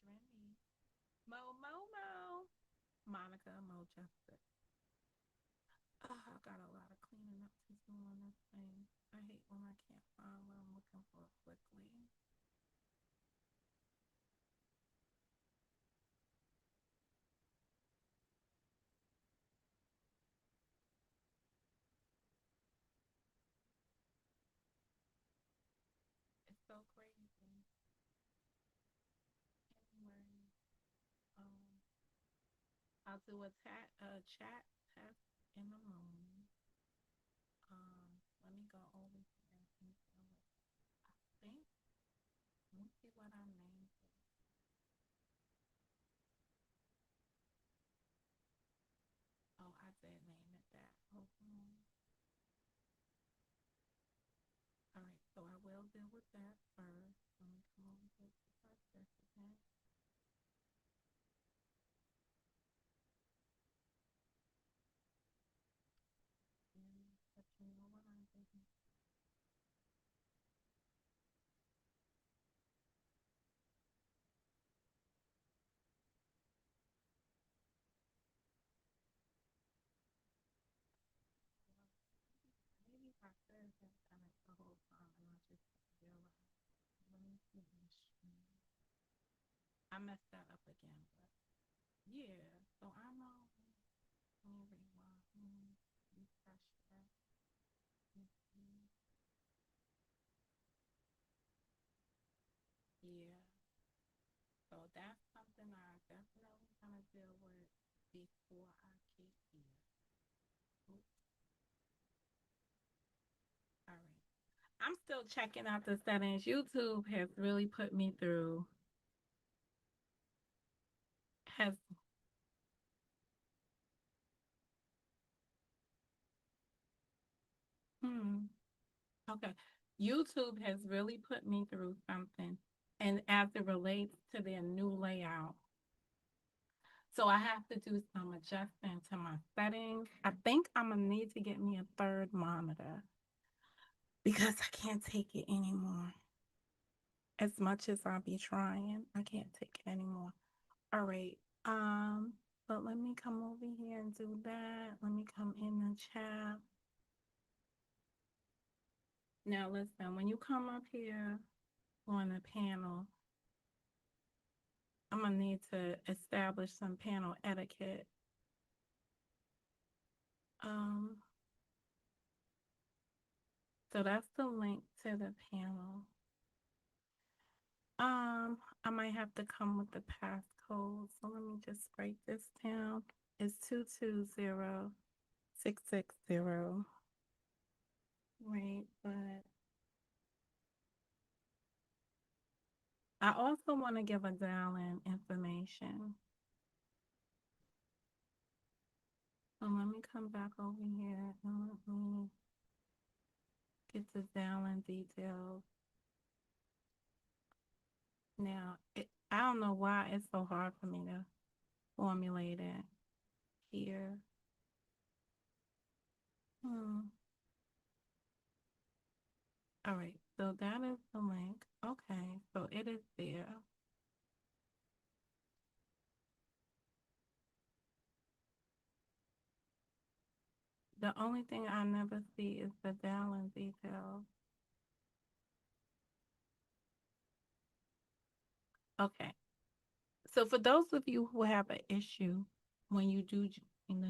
featuring me, Mo, Monica, Mo Justice. I got a lot of cleaning up to do on this thing. I hate when I can't find what I'm looking for quickly. It's so crazy. Anyway, um, I'll do a chat test in the morning. Let me go over here and see what I think. Let me see what I named it. Oh, I did name it that. Hold on. All right, so I will deal with that first. Let me come over here to process again. And let you know what I'm doing. Maybe I could have done it the whole time and I just realized. Let me see my stream. I messed that up again, but yeah. So I'm on. Let me rewind. Refresh that. Mhm. Yeah. So that's something I definitely gonna deal with before I get here. Oops. All right. I'm still checking out the settings. YouTube has really put me through. Has hmm. Okay. YouTube has really put me through something. And as it relates to their new layout. So I have to do some adjusting to my settings. I think I'm gonna need to get me a third monitor because I can't take it anymore. As much as I be trying, I can't take it anymore. All right. But let me come over here and do that. Let me come in the chat. Now listen, when you come up here on the panel, I'm gonna need to establish some panel etiquette. Um, so that's the link to the panel. I might have to come with the passcode. So let me just write this down. It's 220660. Right, but I also want to give a dial-in information. So let me come back over here and let me get the dial-in details. Now, I don't know why it's so hard for me to formulate it here. Hmm. All right, so that is the link. Okay, so it is there. The only thing I never see is the dial-in details. Okay, so for those of you who have an issue when you do join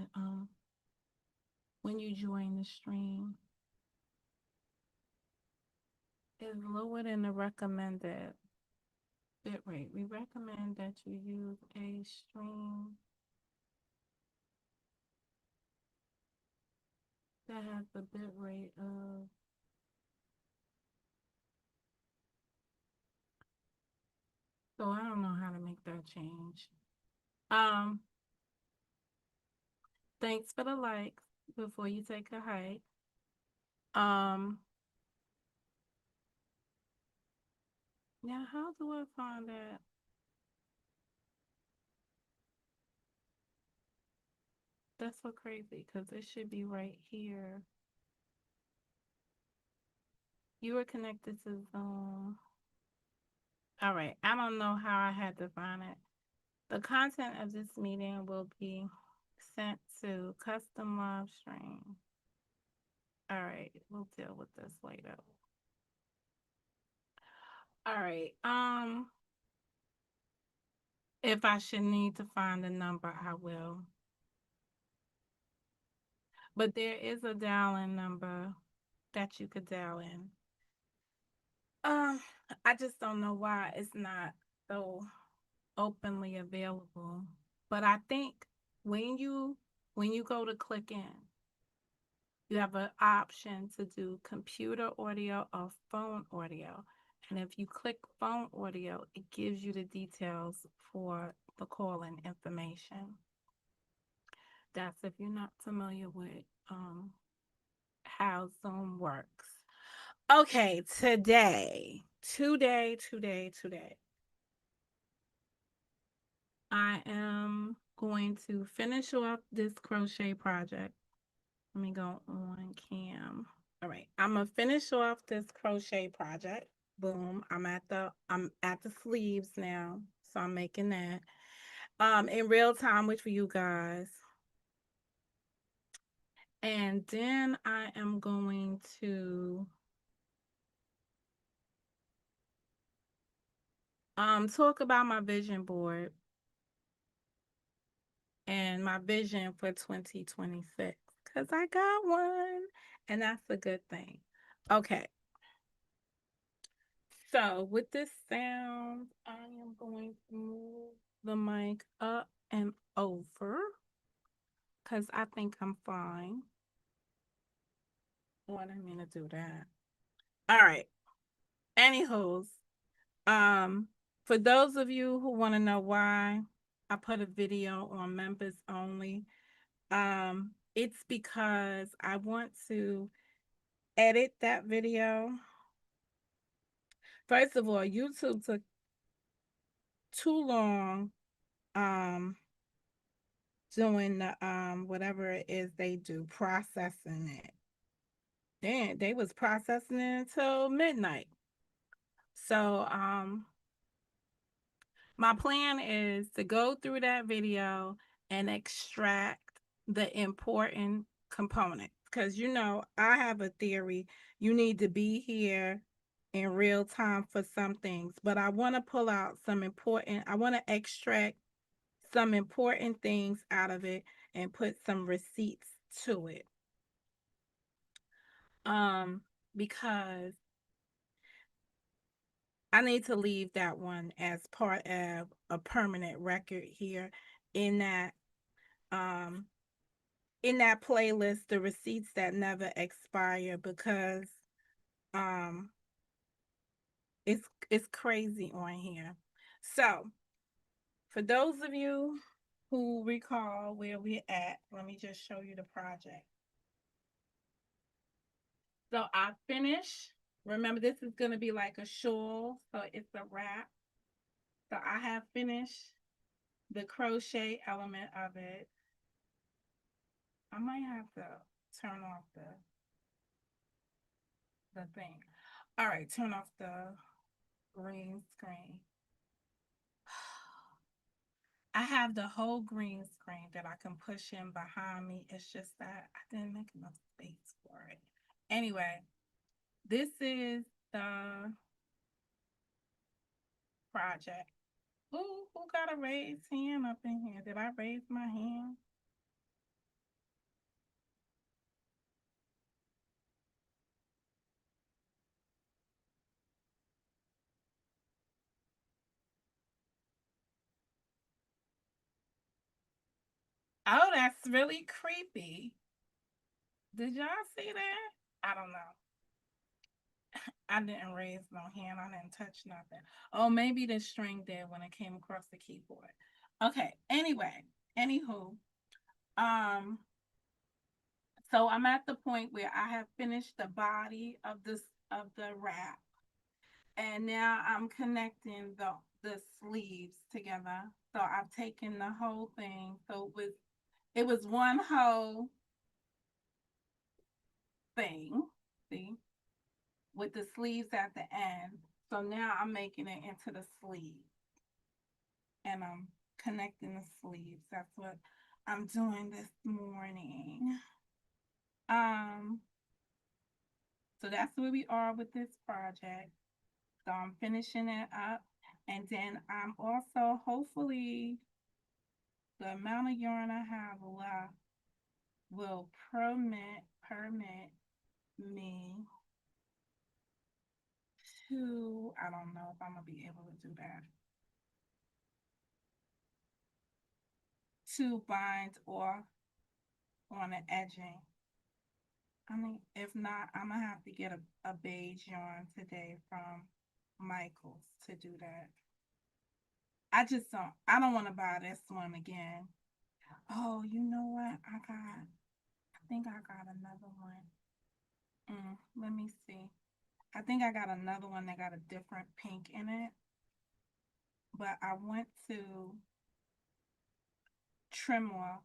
the stream, is lower than the recommended bitrate. We recommend that you use a stream that has a bitrate of, so I don't know how to make that change. Um, Thanks for the likes before you take a hike. Um, Now how do I find that? That's so crazy because it should be right here. You were connected to Zoom. All right. I don't know how I had to find it. The content of this meeting will be sent to custom live stream. All right. We'll deal with this later. All right. If I should need to find a number, I will. But there is a dial-in number that you could dial in. Um, I just don't know why it's not so openly available. But I think when you when you go to click in, you have an option to do computer audio or phone audio. And if you click phone audio, it gives you the details for the call-in information. That's if you're not familiar with how Zoom works. Okay, today, I am going to finish off this crochet project. Let me go on cam. All right, I'm gonna finish off this crochet project. Boom, I'm at the sleeves now, so I'm making that in real time with you guys. And then I am going to talk about my vision board and my vision for 2026 because I got one and that's a good thing. Okay, so with this sound, I am going to move the mic up and over because I think I'm fine. Oh, I didn't mean to do that. All right. Anywho's, um, for those of you who want to know why I put a video on members only, it's because I want to edit that video. First of all, YouTube took too long doing the whatever it is they do, processing it. Then they was processing it until midnight. So my plan is to go through that video and extract the important components because I have a theory. You need to be here in real time for some things, but I want to pull out some important, I want to extract some important things out of it and put some receipts to it. Because I need to leave that one as part of a permanent record here in that um in that playlist, the receipts that never expire, because um it's crazy on here. So for those of you who recall where we're at, let me just show you the project. So I finished. Remember, this is going to be like a shawl, so it's a wrap. So I have finished the crochet element of it. I might have to turn off the thing. All right, turn off the green screen. I have the whole green screen that I can push in behind me. It's just that I didn't make enough space for it. Anyway, this is the project. Who got a raised hand up in here? Did I raise my hand? Oh, that's really creepy. Did y'all see that? I don't know. I didn't raise no hand. I didn't touch nothing. Oh, maybe the string did when it came across the keyboard. Okay. Anywho, um, so I'm at the point where I have finished the body of the wrap, and now I'm connecting the sleeves together. So I've taken the whole thing. So it was one whole thing. See, with the sleeves at the end. So now I'm making it into the sleeve and I'm connecting the sleeves. That's what I'm doing this morning. Um, so that's where we are with this project. So I'm finishing it up. And then I'm also hopefully the amount of yarn I have left will permit me to, I don't know if I'm gonna be able to do that, to bind off on the edging. I mean, if not, I'm gonna have to get a beige yarn today from Michael's to do that. I don't want to buy this one again. Oh, you know what? I think I got another one. Let me see. I think I got another one that got a different pink in it. But I want to trim off.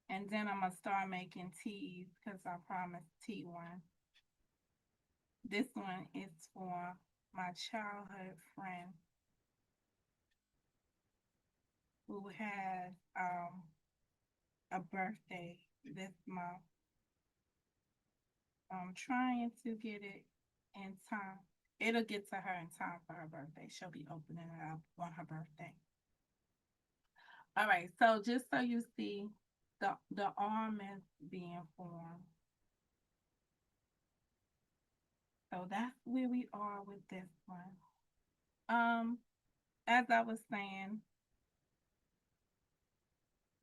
And then I'm going to start making teas because I promised tea one. This one is for my childhood friend who had a birthday this month. I'm trying to get it in time. It'll get to her in time for her birthday. She'll be opening it up on her birthday. All right, so just so you see, the arm is being formed. So that's where we are with this one. As I was saying,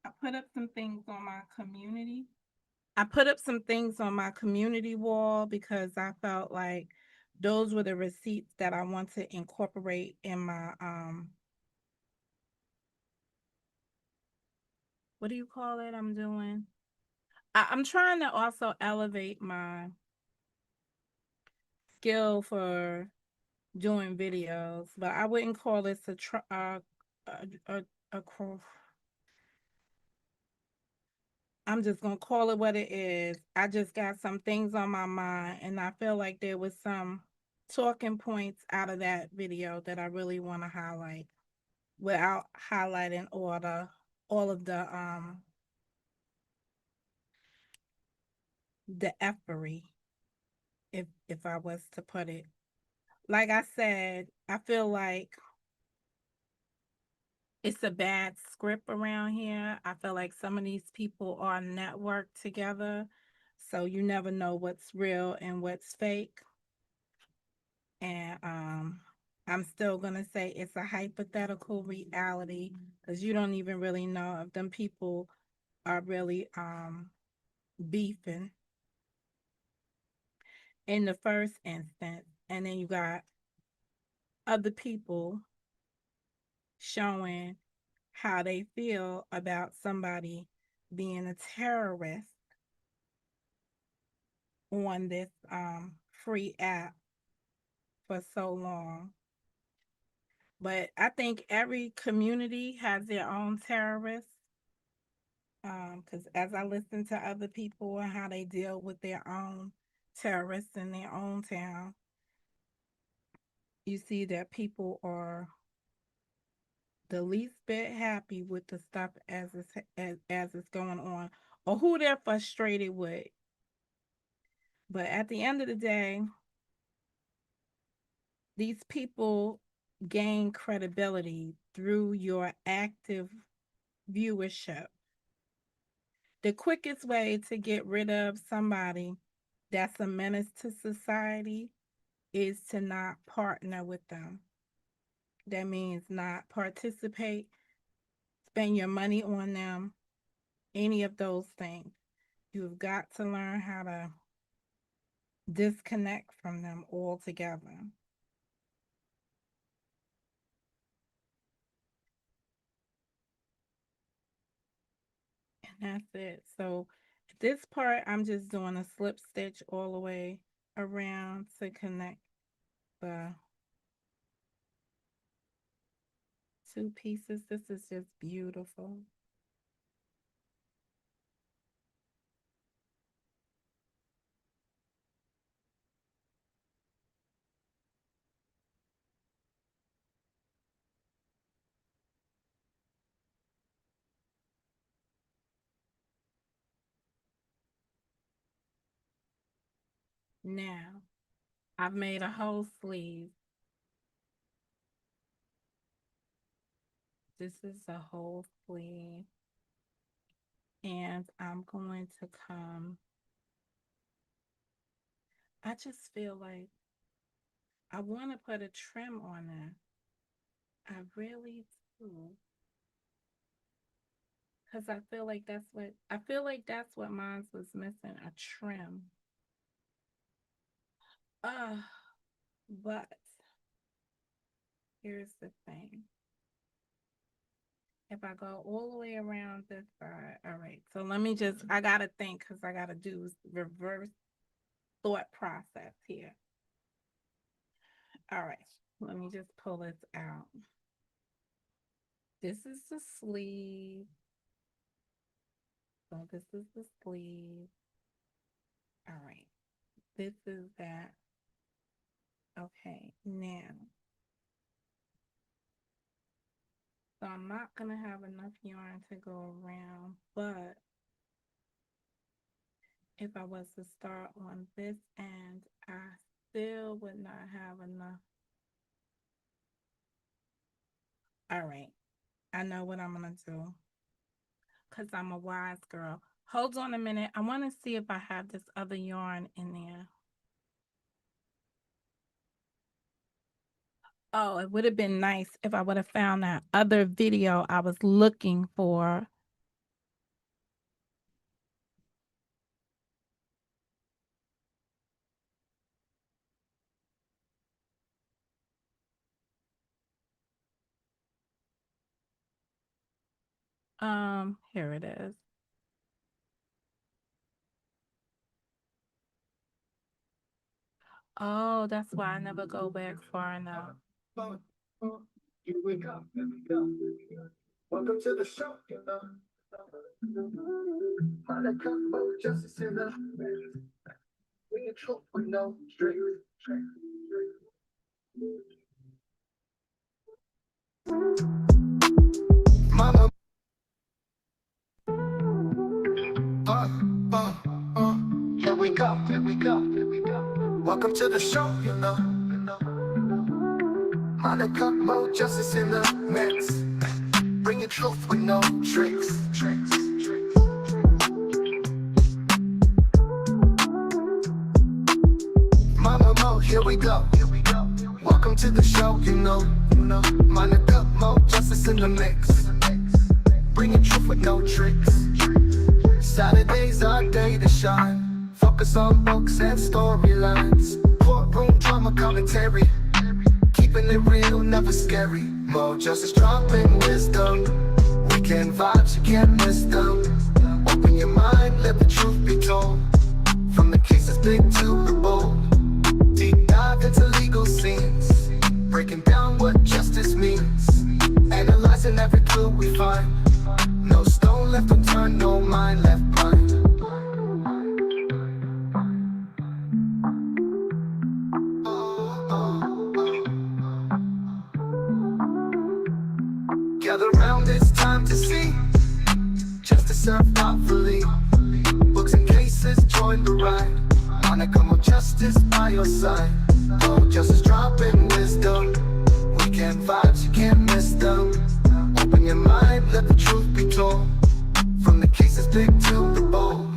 I put up some things on my community. I put up some things on my community wall because I felt like those were the receipts that I want to incorporate in my what do you call it? I'm doing. I'm trying to also elevate my skill for doing videos, but I wouldn't call this a, a I'm just gonna call it what it is. I just got some things on my mind, and I feel like there was some talking points out of that video that I really want to highlight without highlighting all of the effery, if I was to put it. Like I said, I feel like it's a bad script around here. I feel like some of these people are networked together, so you never know what's real and what's fake. And I'm still gonna say it's a hypothetical reality because you don't even really know if them people are really beefing in the first instance, and then you got other people showing how they feel about somebody being a terrorist on this free app for so long. But I think every community has their own terrorists. Because as I listen to other people and how they deal with their own terrorists in their own town, you see that people are the least bit happy with the stuff as it's going on, or who they're frustrated with. But at the end of the day, these people gain credibility through your active viewership. The quickest way to get rid of somebody that's a menace to society is to not partner with them. That means not participate, spend your money on them, any of those things. You've got to learn how to disconnect from them altogether. And that's it. So this part, I'm just doing a slip stitch all the way around to connect the two pieces. This is just beautiful. Now, I've made a whole sleeve. This is a whole sleeve. And I'm going to come. I just feel like I want to put a trim on that. I really do. Because I feel like that's what mine was missing, a trim. Uh, but here's the thing. If I go all the way around this side, all right. So let me just, I gotta think because I gotta do reverse thought process here. All right, let me just pull this out. This is the sleeve. So this is the sleeve. All right, this is that. Okay, now, so I'm not gonna have enough yarn to go around, but if I was to start on this end, I still would not have enough. All right, I know what I'm gonna do because I'm a wise girl. Hold on a minute. I want to see if I have this other yarn in there. Oh, it would have been nice if I would have found that other video I was looking for. Here it is. Oh, that's why I never go back far enough. Here we go, here we go. Welcome to the show, you know. Monica, justice in the we in trouble with no straight. Mama, uh, uh, here we go, here we go, here we go. Welcome to the show, you know. Monica, justice in the mix. Bringing truth with no tricks. Mama Mo, here we go. Welcome to the show, you know. Monica Mo, justice in the mix. Bringing truth with no tricks. Saturday's our day to shine. Focus on books and storylines. Courtroom drama commentary. Keeping it real, never scary. Mo justice dropping wisdom. Weekend vibes, you can't miss them. Open your mind, let the truth be told. From the cases big to the bold. Deep dive into legal scenes. Breaking down what justice means. Analyzing every clue we find. No stone left unturned, no mind left blind. Gather round, it's time to see. Justice served thoughtfully. Books and cases, join the ride. Monica Mo, justice by your side. Oh, justice dropping wisdom. Weekend vibes, you can't miss them. Open your mind, let the truth be told. From the cases big to the bold.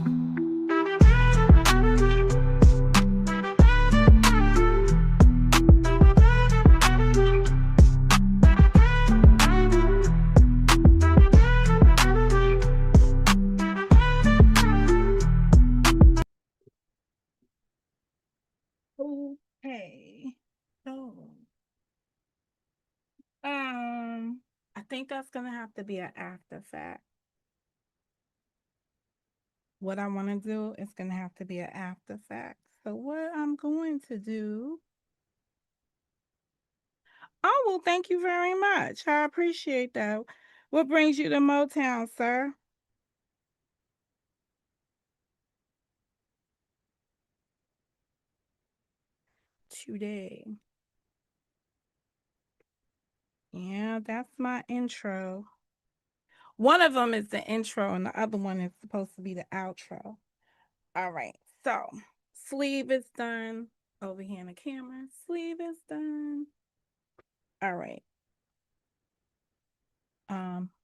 Okay. So, I think that's gonna have to be an after fact. What I want to do is gonna have to be an after fact. So what I'm going to do. Oh, well, thank you very much. I appreciate that. What brings you to Motown, sir? Today. Yeah, that's my intro. One of them is the intro, and the other one is supposed to be the outro. All right. So, Sleeve is done. Over here in the camera. Sleeve is done. All right.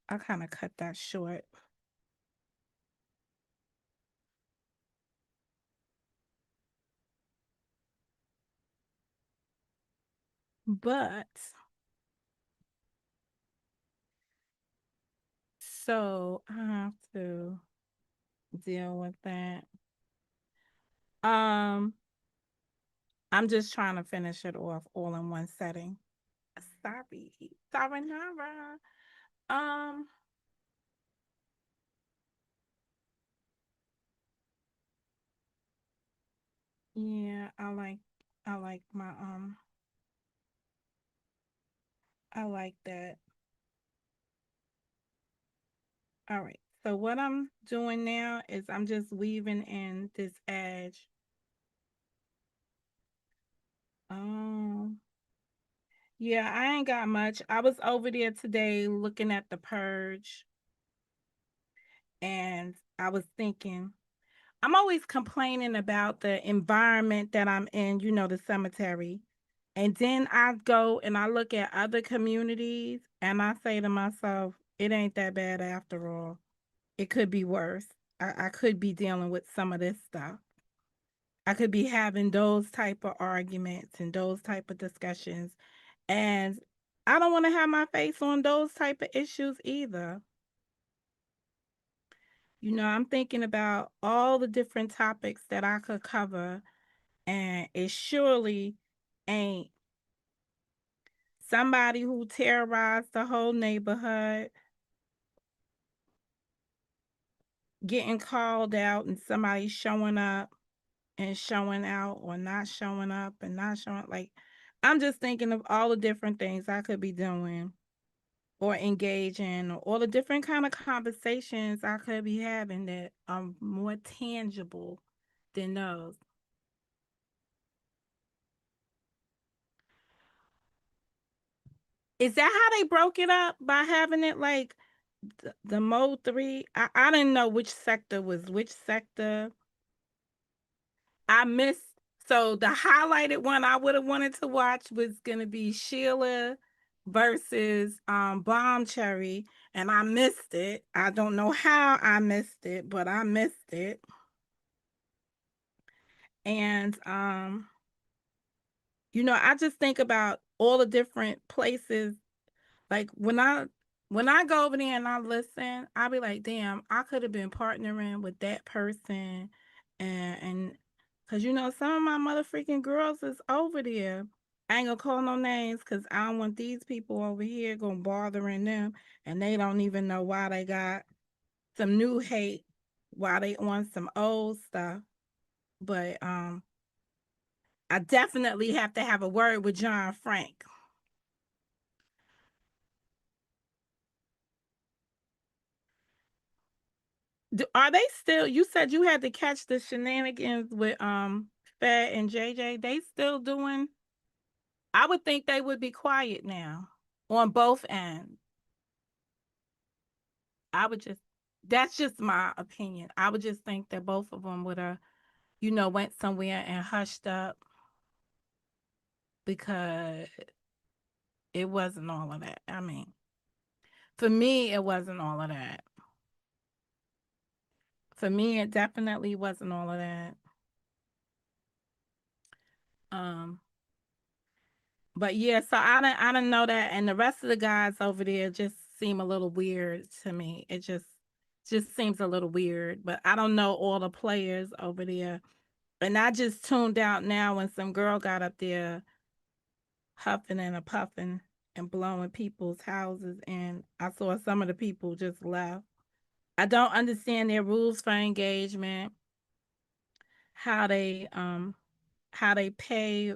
I kind of cut that short. But so I have to deal with that. Um, I'm just trying to finish it off all in one setting. Sorry. Sorry, Nara. Um, yeah, I like my I like that. All right. So what I'm doing now is I'm just weaving in this edge. Um, yeah, I ain't got much. I was over there today looking at the purge and I was thinking, I'm always complaining about the environment that I'm in, the cemetery. And then I go and I look at other communities and I say to myself, it ain't that bad after all. It could be worse. I could be dealing with some of this stuff. I could be having those type of arguments and those type of discussions. And I don't want to have my face on those type of issues either. I'm thinking about all the different topics that I could cover, and it surely ain't somebody who terrorized the whole neighborhood getting called out and somebody showing up and showing out or not showing up and not showing. Like, I'm just thinking of all the different things I could be doing or engaging, or all the different kind of conversations I could be having that are more tangible than those. Is that how they broke it up, by having it like the mode three? I didn't know which sector was which sector. I missed. So the highlighted one I would have wanted to watch was gonna be Sheila versus Bomb Cherry, and I missed it. I don't know how I missed it, but I missed it. And I just think about all the different places. Like when I go over there and I listen, I'll be like, damn, I could have been partnering with that person, and because some of my motherfucking girls is over there. I ain't gonna call no names because I don't want these people over here gonna bothering them, and they don't even know why they got some new hate, why they on some old stuff. But I definitely have to have a word with John Frank. Are they still? You said you had to catch the shenanigans with Fed and JJ. They still doing? I would think they would be quiet now on both ends. I would just. That's just my opinion. I would just think that both of them would have, went somewhere and hushed up because it wasn't all of that. I mean, for me, it wasn't all of that. For me, it definitely wasn't all of that. Um, But yeah, so I didn't know that, and the rest of the guys over there just seem a little weird to me. It just seems a little weird. But I don't know all the players over there, and I just tuned out now when some girl got up there huffing and a puffing and blowing people's houses, and I saw some of the people just left. I don't understand their rules for engagement, how they um how they pay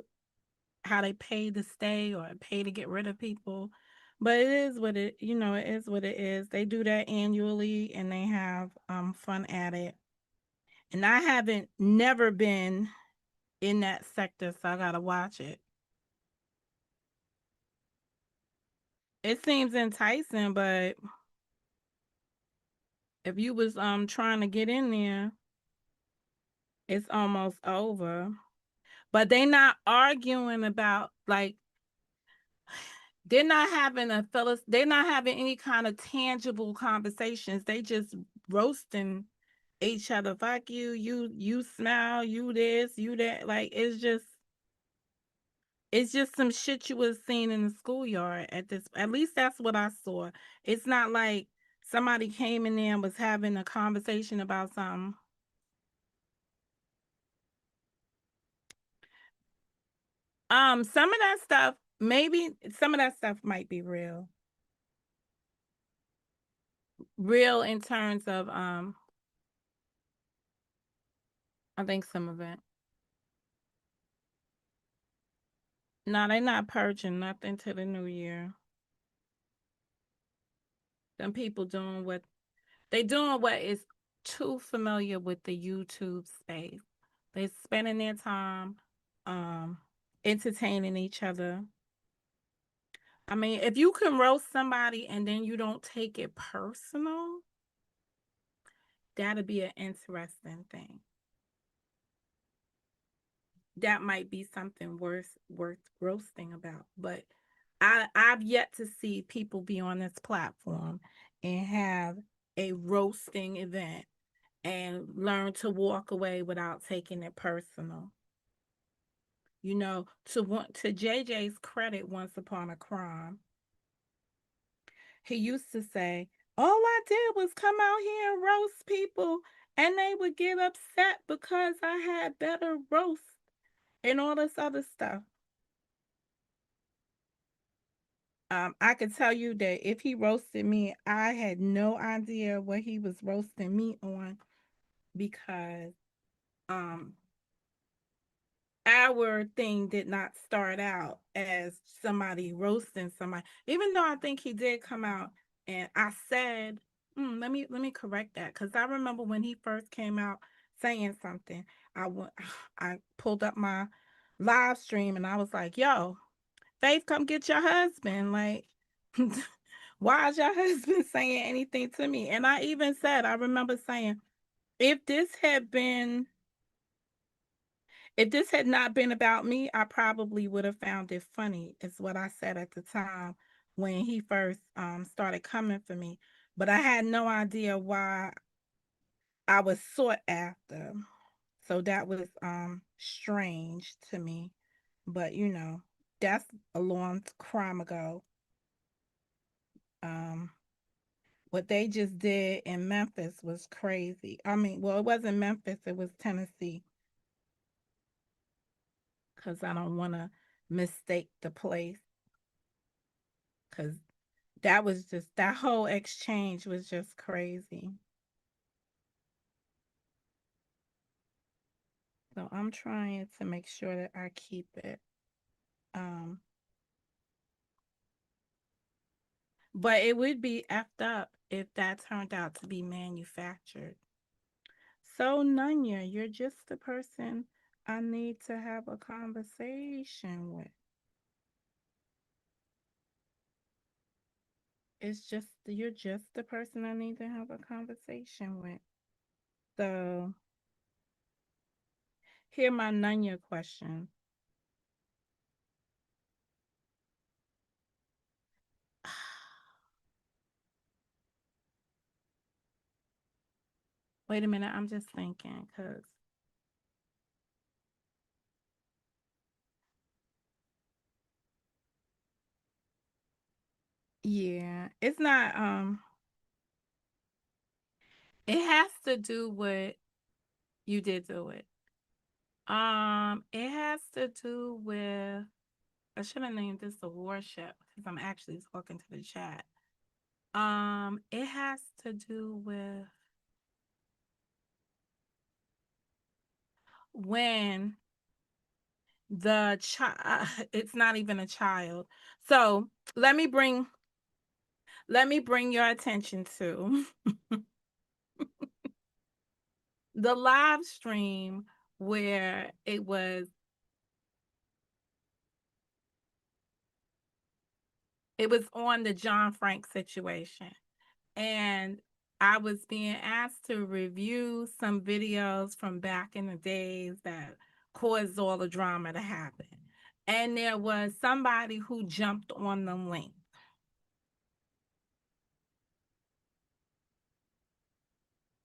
how they pay to stay or pay to get rid of people. But it is what it is what it is. They do that annually and they have fun at it. And I haven't never been in that sector, so I gotta watch it. It seems enticing, but if you was trying to get in there, It's almost over. But they not arguing about like they're not having they're not having any kind of tangible conversations. They just roasting each other. Fuck you, you smile, you this, you that. Like it's just some shit you was seeing in the schoolyard at this. At least that's what I saw. It's not like somebody came in there and was having a conversation about something. Some of that stuff, maybe some of that stuff might be real. Real in terms of I think some of it. No, they not purging nothing to the new year. Them people doing what they doing what is too familiar with the YouTube space. They spending their time um entertaining each other. I mean, if you can roast somebody and then you don't take it personal, that'd be an interesting thing. That might be something worth roasting about. But I've yet to see people be on this platform and have a roasting event and learn to walk away without taking it personal. You know, to JJ's credit, once upon a crime, he used to say, "All I did was come out here and roast people, and they would get upset because I had better roast and all this other stuff." I could tell you that if he roasted me, I had no idea what he was roasting me on because um our thing did not start out as somebody roasting somebody. Even though I think he did come out and I said, let me correct that because I remember when he first came out saying something. I went, I pulled up my live stream and I was like, "Yo, Faith, come get your husband." Like, why is your husband saying anything to me? And I even said, I remember saying, if this had been, if this had not been about me, I probably would have found it funny, is what I said at the time when he first started coming for me. But I had no idea why I was sought after. So that was strange to me. But you know, that's a long time ago. Um, what they just did in Memphis was crazy. I mean, well, it wasn't Memphis, it was Tennessee, because I don't want to mistake the place. Because that was just, that whole exchange was just crazy. So I'm trying to make sure that I keep it. Um, but it would be effed up if that turned out to be manufactured. So, Nunya, you're just the person I need to have a conversation with. It's just you're just the person I need to have a conversation with. So here my Nunya question. Wait a minute, I'm just thinking because yeah, it's not it has to do with you did do it. It has to do with I should have named this a warship because I'm actually talking to the chat. It has to do with when the child it's not even a child. So let me bring your attention to the live stream where it was on the John Frank situation. And I was being asked to review some videos from back in the days that caused all the drama to happen. And there was somebody who jumped on the link.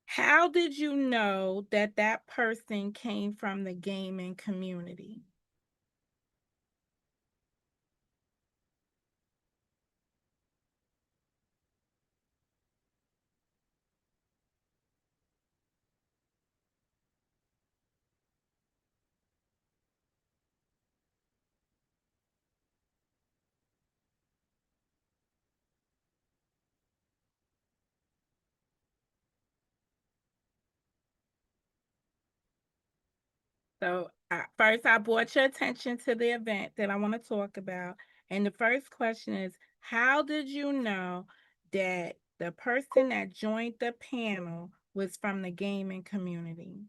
How did you know that that person came from the gaming community? So, first, I brought your attention to the event that I want to talk about. And the first question is, how did you know that the person that joined the panel was from the gaming community?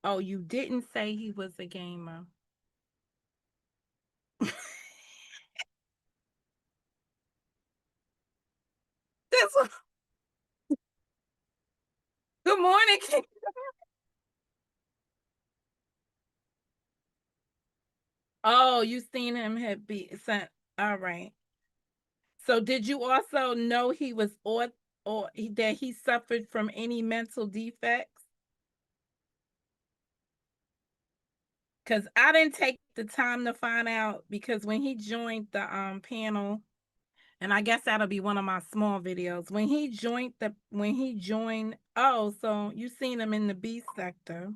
Oh, you didn't say he was a gamer. That's what, good morning. Oh, you seen him have be sent. All right. So, did you also know he was that he suffered from any mental defects? Because I didn't take the time to find out because when he joined the panel, and I guess that'll be one of my small videos. When he joined, oh, so you seen him in the B sector.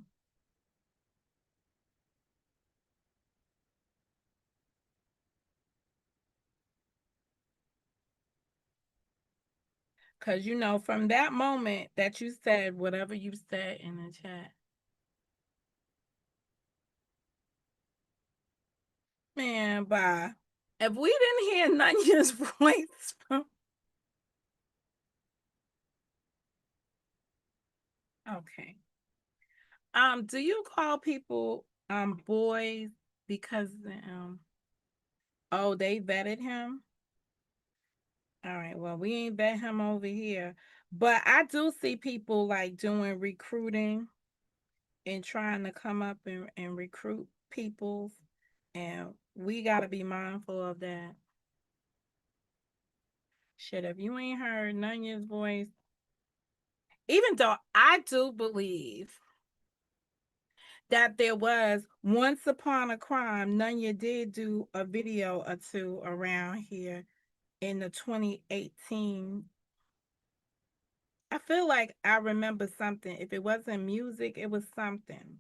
Cause you know, from that moment that you said whatever you said in the chat, man, bye. If we didn't hear Nanya's voice from, okay. Do you call people boys because oh, they vetted him? All right, well, we ain't vet him over here. But I do see people like doing recruiting and trying to come up and recruit people. And we got to be mindful of that. Shit, if you ain't heard Nunya's voice, even though I do believe that there was once upon a crime, Nunya did do a video or two around here in the 2018. I feel like I remember something. If it wasn't music, it was something.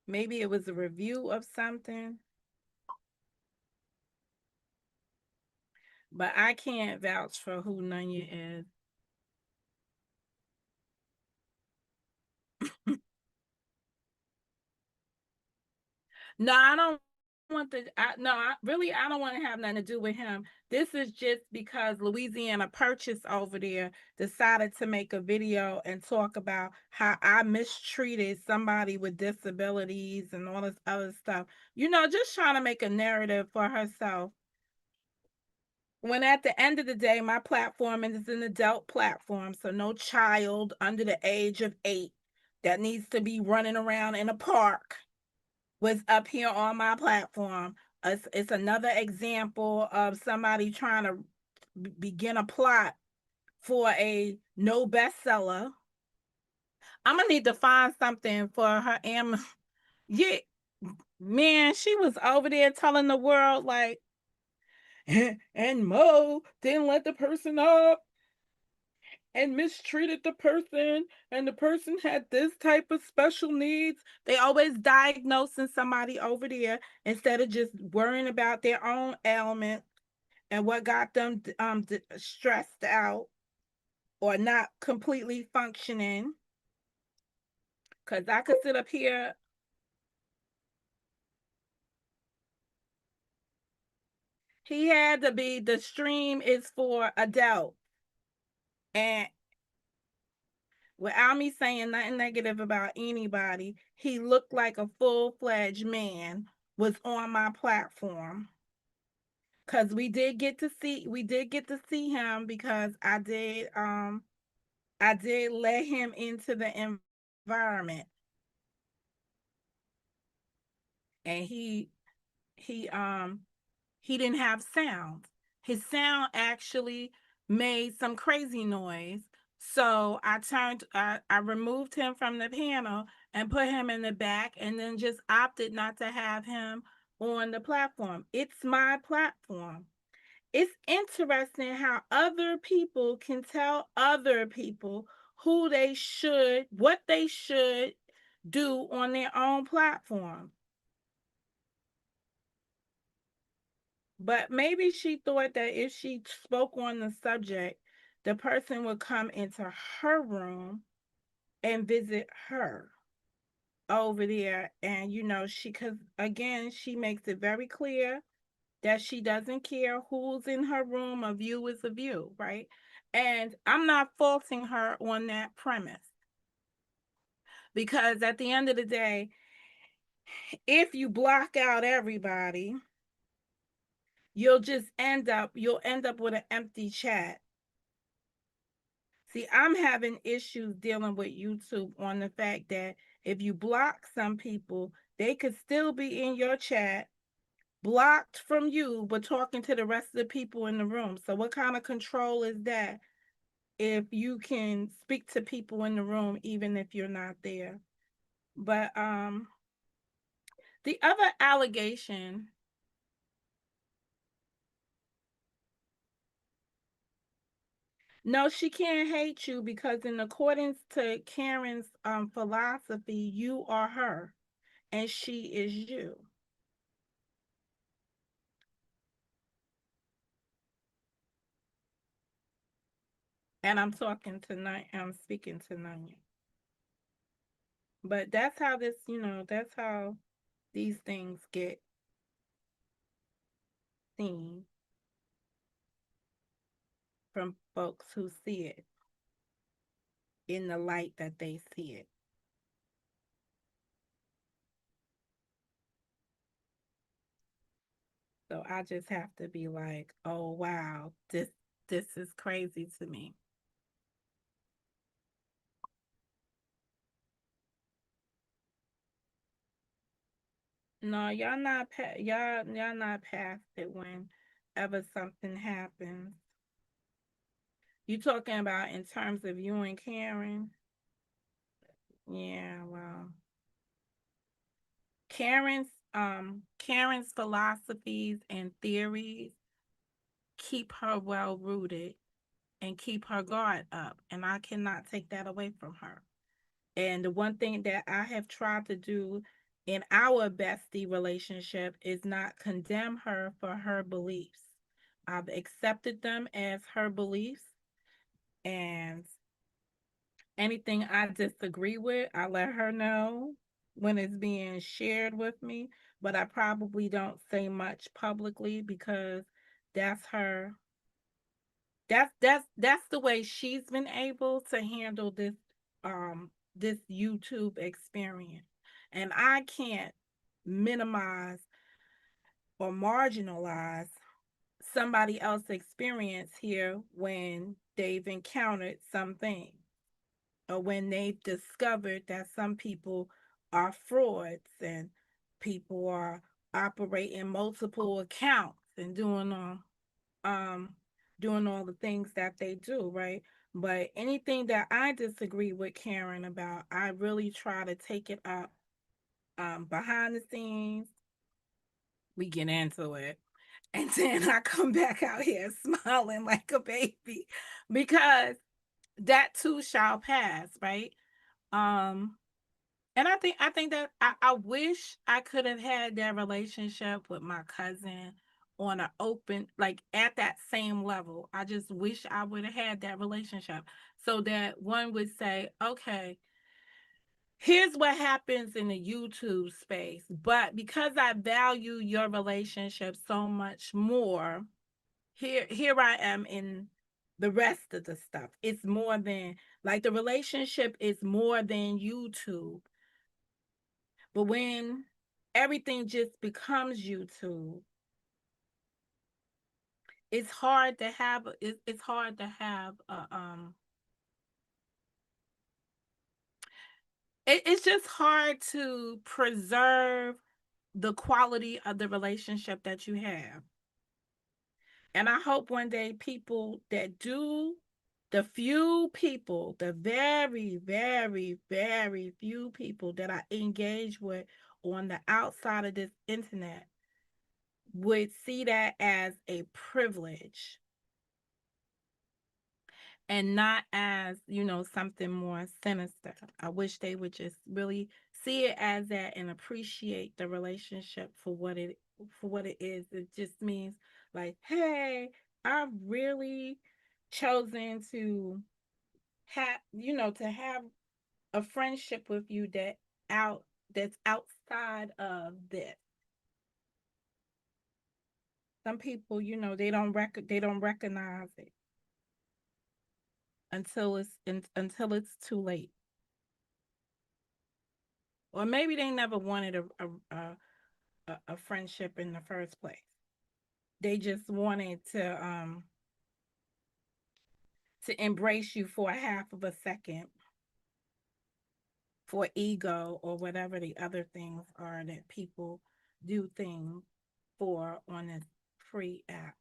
Maybe it was a review of something, but I can't vouch for who Nunya is. No, I don't want the. No, I don't want to have nothing to do with him. This is just because Louisiana Purchase over there decided to make a video and talk about how I mistreated somebody with disabilities and all this other stuff. You know, just trying to make a narrative for herself. When at the end of the day, my platform is an adult platform, so no child under the age of 8 that needs to be running around in a park was up here on my platform. It's another example of somebody trying to begin a plot for a no bestseller. I'm gonna need to find something for her. Yeah, man, she was over there telling the world like, and Mo didn't let the person up and mistreated the person, and the person had this type of special needs. They always diagnosing somebody over there instead of just worrying about their own ailment and what got them stressed out or not completely functioning. Because I could sit up here. He had to be, the stream is for adults. And without me saying nothing negative about anybody, he looked like a full-fledged man was on my platform. Cause we did get to see him because I did let him into the environment, and he he didn't have sound. His sound actually made some crazy noise. So I removed him from the panel and put him in the back, and then just opted not to have him on the platform. It's my platform. It's interesting how other people can tell other people what they should do on their own platform. But maybe she thought that if she spoke on the subject, the person would come into her room and visit her over there. And, because again, she makes it very clear that she doesn't care who's in her room. A view is a view, right? And I'm not faulting her on that premise because at the end of the day, if you block out everybody, you'll end up with an empty chat. See, I'm having issues dealing with YouTube on the fact that if you block some people, they could still be in your chat, blocked from you, but talking to the rest of the people in the room. So, what kind of control is that if you can speak to people in the room, even if you're not there? But the other allegation, no, she can't hate you because, in accordance to Karen's philosophy, you are her and she is you. And I'm speaking to Nanya. But that's how these things get seen from folks who see it in the light that they see it. So I just have to be like, oh wow, this is crazy to me. No, y'all not past it whenever something happens. You talking about in terms of you and Karen? Yeah, well, Karen's philosophies and theories keep her well rooted and keep her guard up, and I cannot take that away from her. And the one thing that I have tried to do in our bestie relationship is not condemn her for her beliefs. I've accepted them as her beliefs, and anything I disagree with, I let her know when it's being shared with me, but I probably don't say much publicly because that's her that's the way she's been able to handle this YouTube experience. And I can't minimize or marginalize somebody else's experience here when they've encountered something or when they've discovered that some people are frauds and people are operating multiple accounts and um doing all the things that they do, right? But anything that I disagree with Karen about, I really try to take it up behind the scenes. We get into it. And then I come back out here smiling like a baby because that too shall pass, right? Um and I think that I wish I could have had that relationship with my cousin on an open, like at that same level. I just wish I would have had that relationship so that one would say, okay, here's what happens in the YouTube space. But because I value your relationship so much more, here I am in the rest of the stuff. It's more than, like, the relationship is more than YouTube. But when everything just becomes YouTube, it's hard to have it's hard to have it's just hard to preserve the quality of the relationship that you have. And I hope one day people that do, the few people, the very, very, very few people that I engage with on the outside of this internet would see that as a privilege and not as, something more sinister. I wish they would just really see it as that and appreciate the relationship for what it is. It just means like, hey, I've really chosen to have a friendship with you that's outside of this. Some people, they don't recognize it until it's too late. Or maybe they never wanted a friendship in the first place. They just wanted to embrace you for a half of a second for ego or whatever the other things are that people do things for on this free app.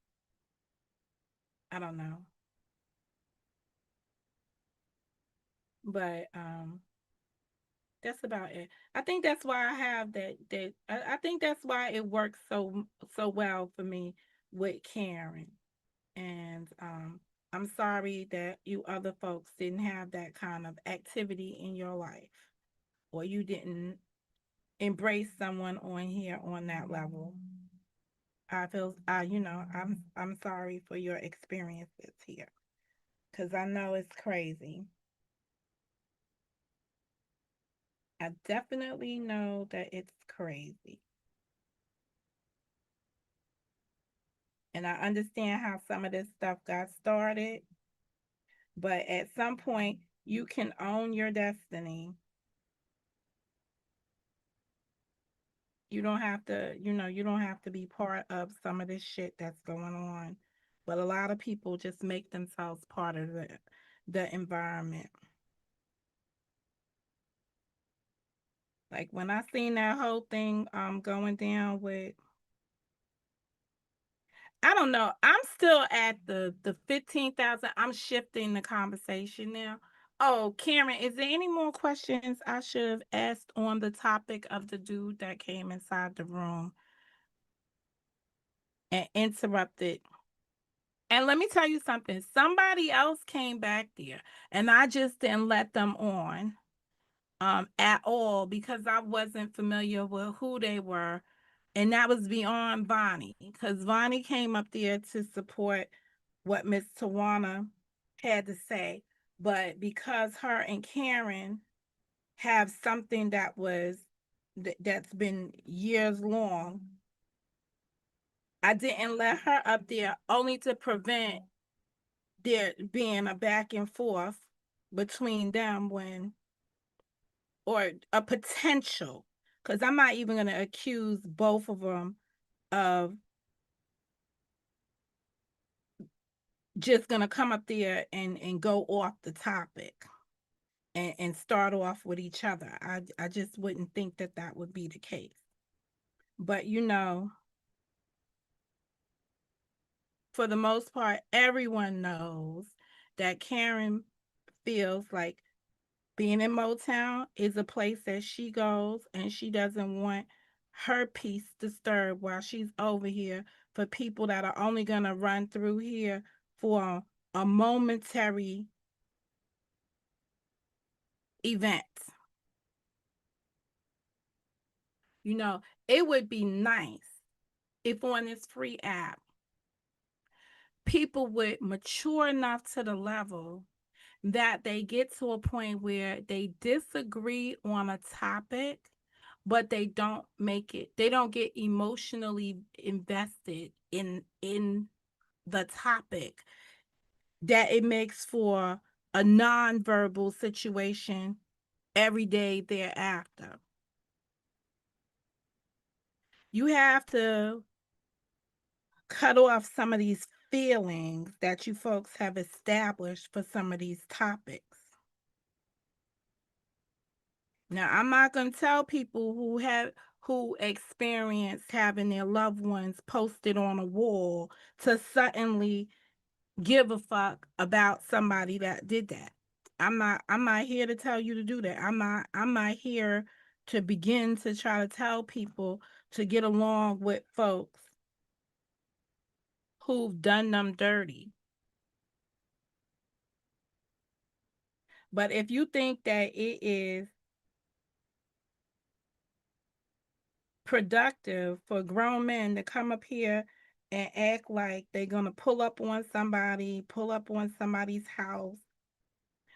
I don't know. But that's about it. I think that's why I have I think that's why it works so well for me with Karen. And I'm sorry that you other folks didn't have that kind of activity in your life, or you didn't embrace someone on here on that level. I'm sorry for your experiences here, because I know it's crazy. I definitely know that it's crazy. And I understand how some of this stuff got started, but at some point, you can own your destiny. You don't have to be part of some of this shit that's going on. But a lot of people just make themselves part of the environment. Like when I seen that whole thing going down with, I don't know. I'm still at the 15,000. I'm shifting the conversation now. Oh, Karen, is there any more questions I should have asked on the topic of the dude that came inside the room and interrupted? And let me tell you something. Somebody else came back there, and I just didn't let them on at all because I wasn't familiar with who they were. And that was beyond Vonnie, because Vonnie came up there to support what Miss Tawana had to say. But because her and Karen have something that's been years long, I didn't let her up there only to prevent there being a back and forth between them or a potential, because I'm not even going to accuse both of them of just going to come up there and go off the topic and start off with each other. I just wouldn't think that would be the case. But for the most part, everyone knows that Karen feels like being in Motown is a place that she goes and she doesn't want her peace disturbed while she's over here for people that are only going to run through here for a momentary event. You know, it would be nice if on this free app, people would mature enough to the level that they get to a point where they disagree on a topic, but they don't get emotionally invested in the topic, that it makes for a non-verbal situation every day thereafter. You have to cut off some of these feelings that you folks have established for some of these topics. Now, I'm not going to tell people who experienced having their loved ones posted on a wall to suddenly give a fuck about somebody that did that. I'm not here to tell you to do that. I'm not here to begin to try to tell people to get along with folks who've done them dirty. But if you think that it is productive for grown men to come up here and act like they're going to pull up on somebody's house.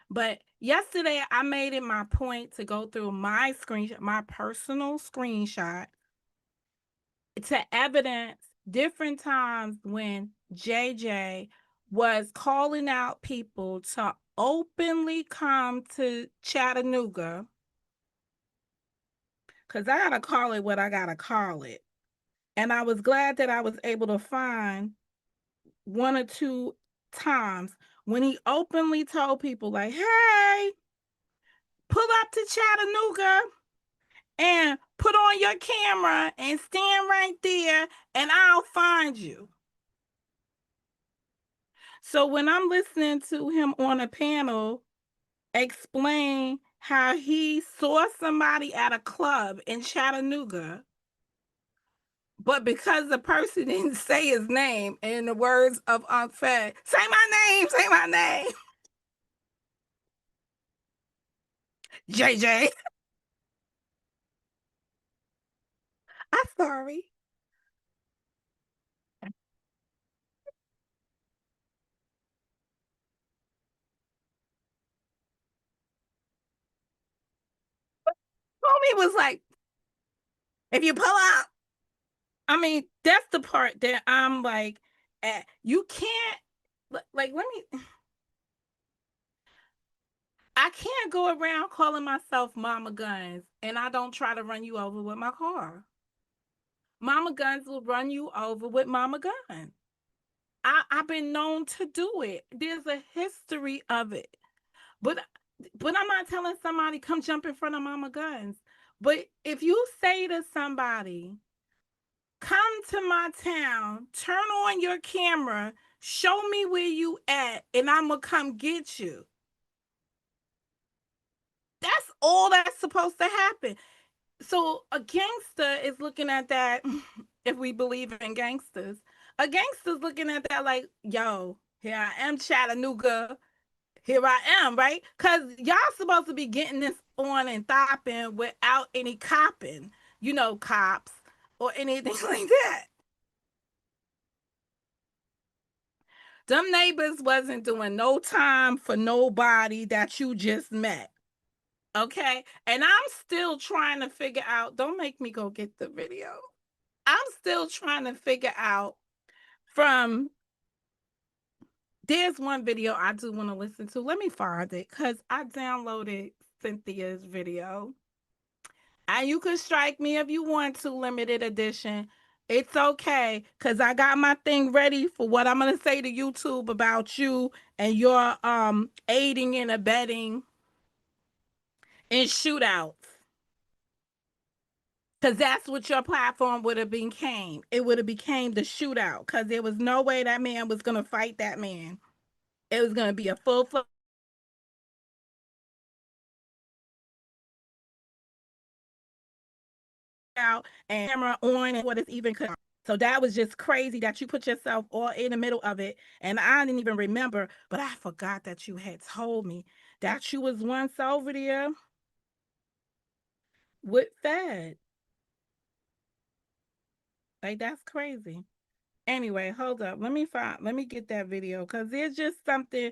But yesterday I made it my point to go through my screenshot, my personal screenshot, to evidence different times when JJ was calling out people to openly come to Chattanooga, because I gotta call it what I gotta call it. And I was glad that I was able to find one or two times when he openly told people, like, hey, pull up to Chattanooga and put on your camera and stand right there and I'll find you. So when I'm listening to him on a panel explain how he saw somebody at a club in Chattanooga, but because the person didn't say his name, in the words of Aunt Fed, say my name, JJ. I'm sorry. Homie was like, if you pull up, I mean, that's the part that I'm like, you can't, like, I can't go around calling myself Mama Guns and I don't try to run you over with my car. Mama Guns will run you over with Mama Gun. I've been known to do it. There's a history of it. But I'm not telling somebody come jump in front of Mama Guns. But if you say to somebody, come to my town, turn on your camera, show me where you at, and I'm gonna come get you. That's all that's supposed to happen. So a gangster is looking at that, if we believe in gangsters, a gangster's looking at that like, yo, here I am, Chattanooga. Here I am, right? Because y'all supposed to be getting this on and thopping without any copping, cops or anything like that. Them neighbors wasn't doing no time for nobody that you just met. Okay. And I'm still trying to figure out, don't make me go get the video. I'm still trying to figure out from, there's one video I do want to listen to. Let me find it because I downloaded Cynthia's video. And you can strike me if you want to, limited edition. It's okay, because I got my thing ready for what I'm going to say to YouTube about you and your aiding and abetting in shootouts. Because that's what your platform would have became. It would have became the shootout, because there was no way that man was going to fight that man. It was going to be a full out and camera on and what is even. So that was just crazy that you put yourself all in the middle of it. And I didn't even remember, but I forgot that you had told me that you was once over there with Fed. Like, that's crazy. Anyway, hold up. Let me get that video, because there's just something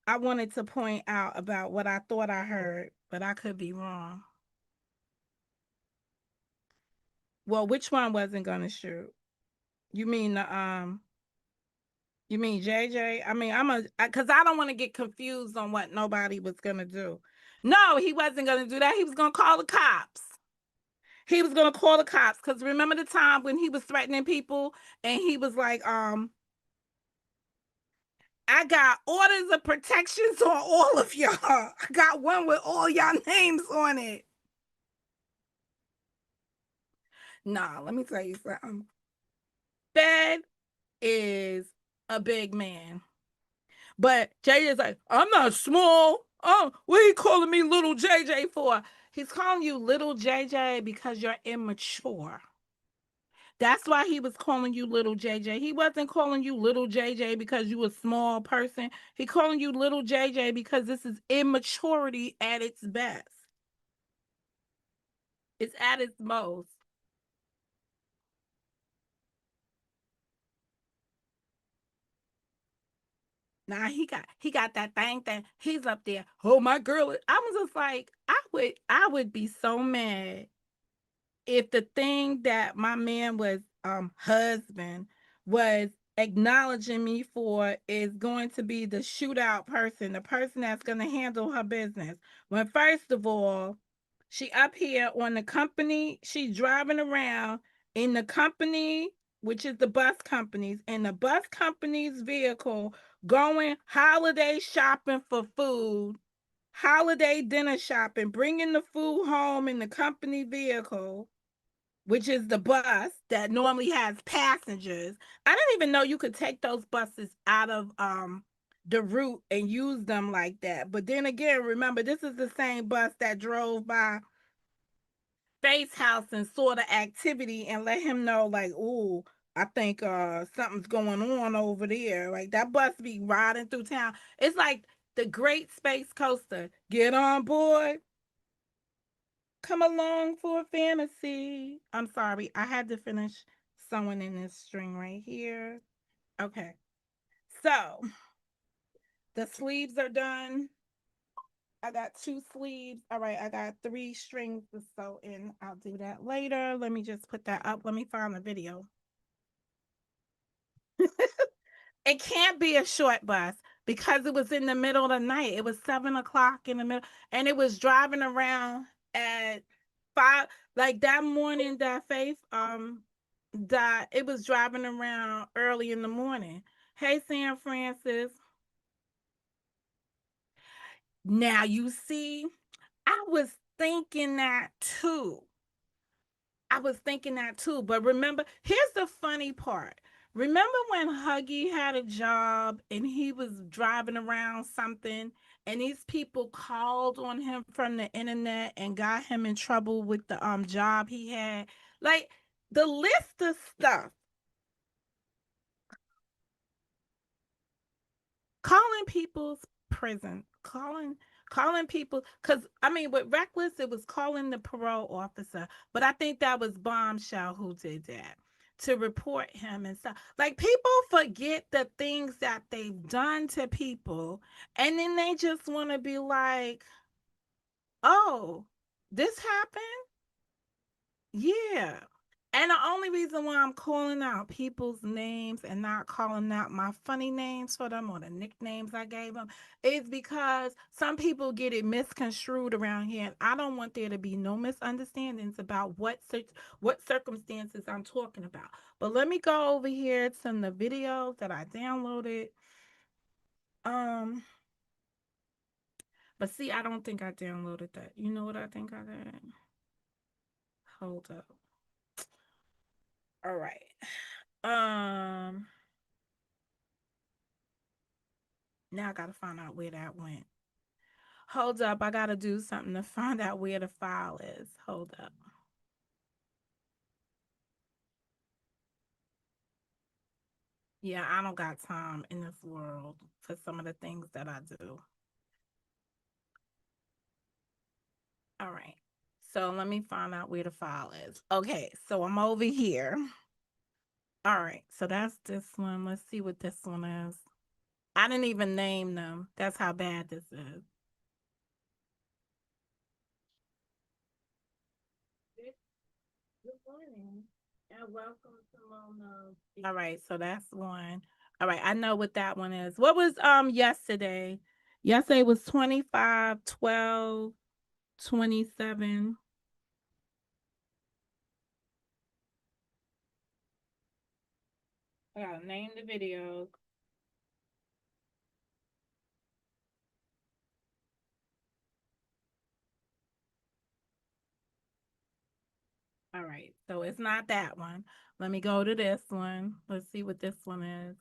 I wanted to point out about what I thought I heard, but I could be wrong. Well, which one wasn't gonna shoot? You mean you mean JJ? I mean, because I don't want to get confused on what nobody was gonna do. No, he wasn't gonna do that. He was gonna call the cops. He was gonna call the cops because remember the time when he was threatening people and he was like, I got orders of protections on all of y'all. I got one with all y'all names on it. Nah, let me tell you something. Fed is a big man. But JJ is like, I'm not small. Oh, what are you calling me little JJ for? He's calling you little JJ because you're immature. That's why he was calling you little JJ. He wasn't calling you little JJ because you a small person. He calling you little JJ because this is immaturity at its best. It's at its most. Nah, he got that thing. He's up there. Oh my girl. I was just like, I would be so mad if the thing that my man was husband was acknowledging me for is going to be the shootout person, the person that's going to handle her business. When first of all, she up here on the company, she's driving around in the company, which is the bus companies, in the bus company's vehicle, going holiday shopping for food, holiday dinner shopping, bringing the food home in the company vehicle, which is the bus that normally has passengers. I didn't even know you could take those buses out of the route and use them like that. But then again, remember this is the same bus that drove by Faith's house and saw the activity and let him know like, "Ooh, I think something's going on over there." Like that bus be riding through town. It's like the Great Space Coaster. Get on board. Come along for fantasy. I'm sorry, I had to finish sewing in this string right here. Okay, so the sleeves are done. I got 2 sleeves. All right, I got 3 strings to sew in. I'll do that later. Let me just put that up. Let me find the video. It can't be a short bus because it was in the middle of the night. It was 7 o'clock in the middle, and it was driving around at 5. Like that morning, that Faith died. It was driving around early in the morning. Hey, San Francis. Now you see, I was thinking that too. I was thinking that too. But remember, here's the funny part. Remember when Huggy had a job and he was driving around something and these people called on him from the internet and got him in trouble with the job he had? Like the list of stuff, calling people's prison, calling people, because I mean with Reckless it was calling the parole officer, but I think that was Bombshell who did that to report him and stuff. Like people forget the things that they've done to people and then they just want to be like, oh, this happened. Yeah. And the only reason why I'm calling out people's names and not calling out my funny names for them or the nicknames I gave them is because some people get it misconstrued around here. And I don't want there to be no misunderstandings about what circumstances I'm talking about. But let me go over here to the videos that I downloaded. Um, but see, I don't think I downloaded that. You know what I think I did? Hold up. All right. Um, Now I gotta find out where that went. Hold up, I gotta do something to find out where the file is. Hold up. Yeah, I don't got time in this world for some of the things that I do. All right. So let me find out where the file is. Okay, so I'm over here. All right, so that's this one. Let's see what this one is. I didn't even name them. That's how bad this is. Good morning and welcome to Mona. All right, so that's one. All right, I know what that one is. What was yesterday? Yesterday was 25, 12, 27. I gotta name the video. All right, so it's not that one. Let me go to this one. Let's see what this one is.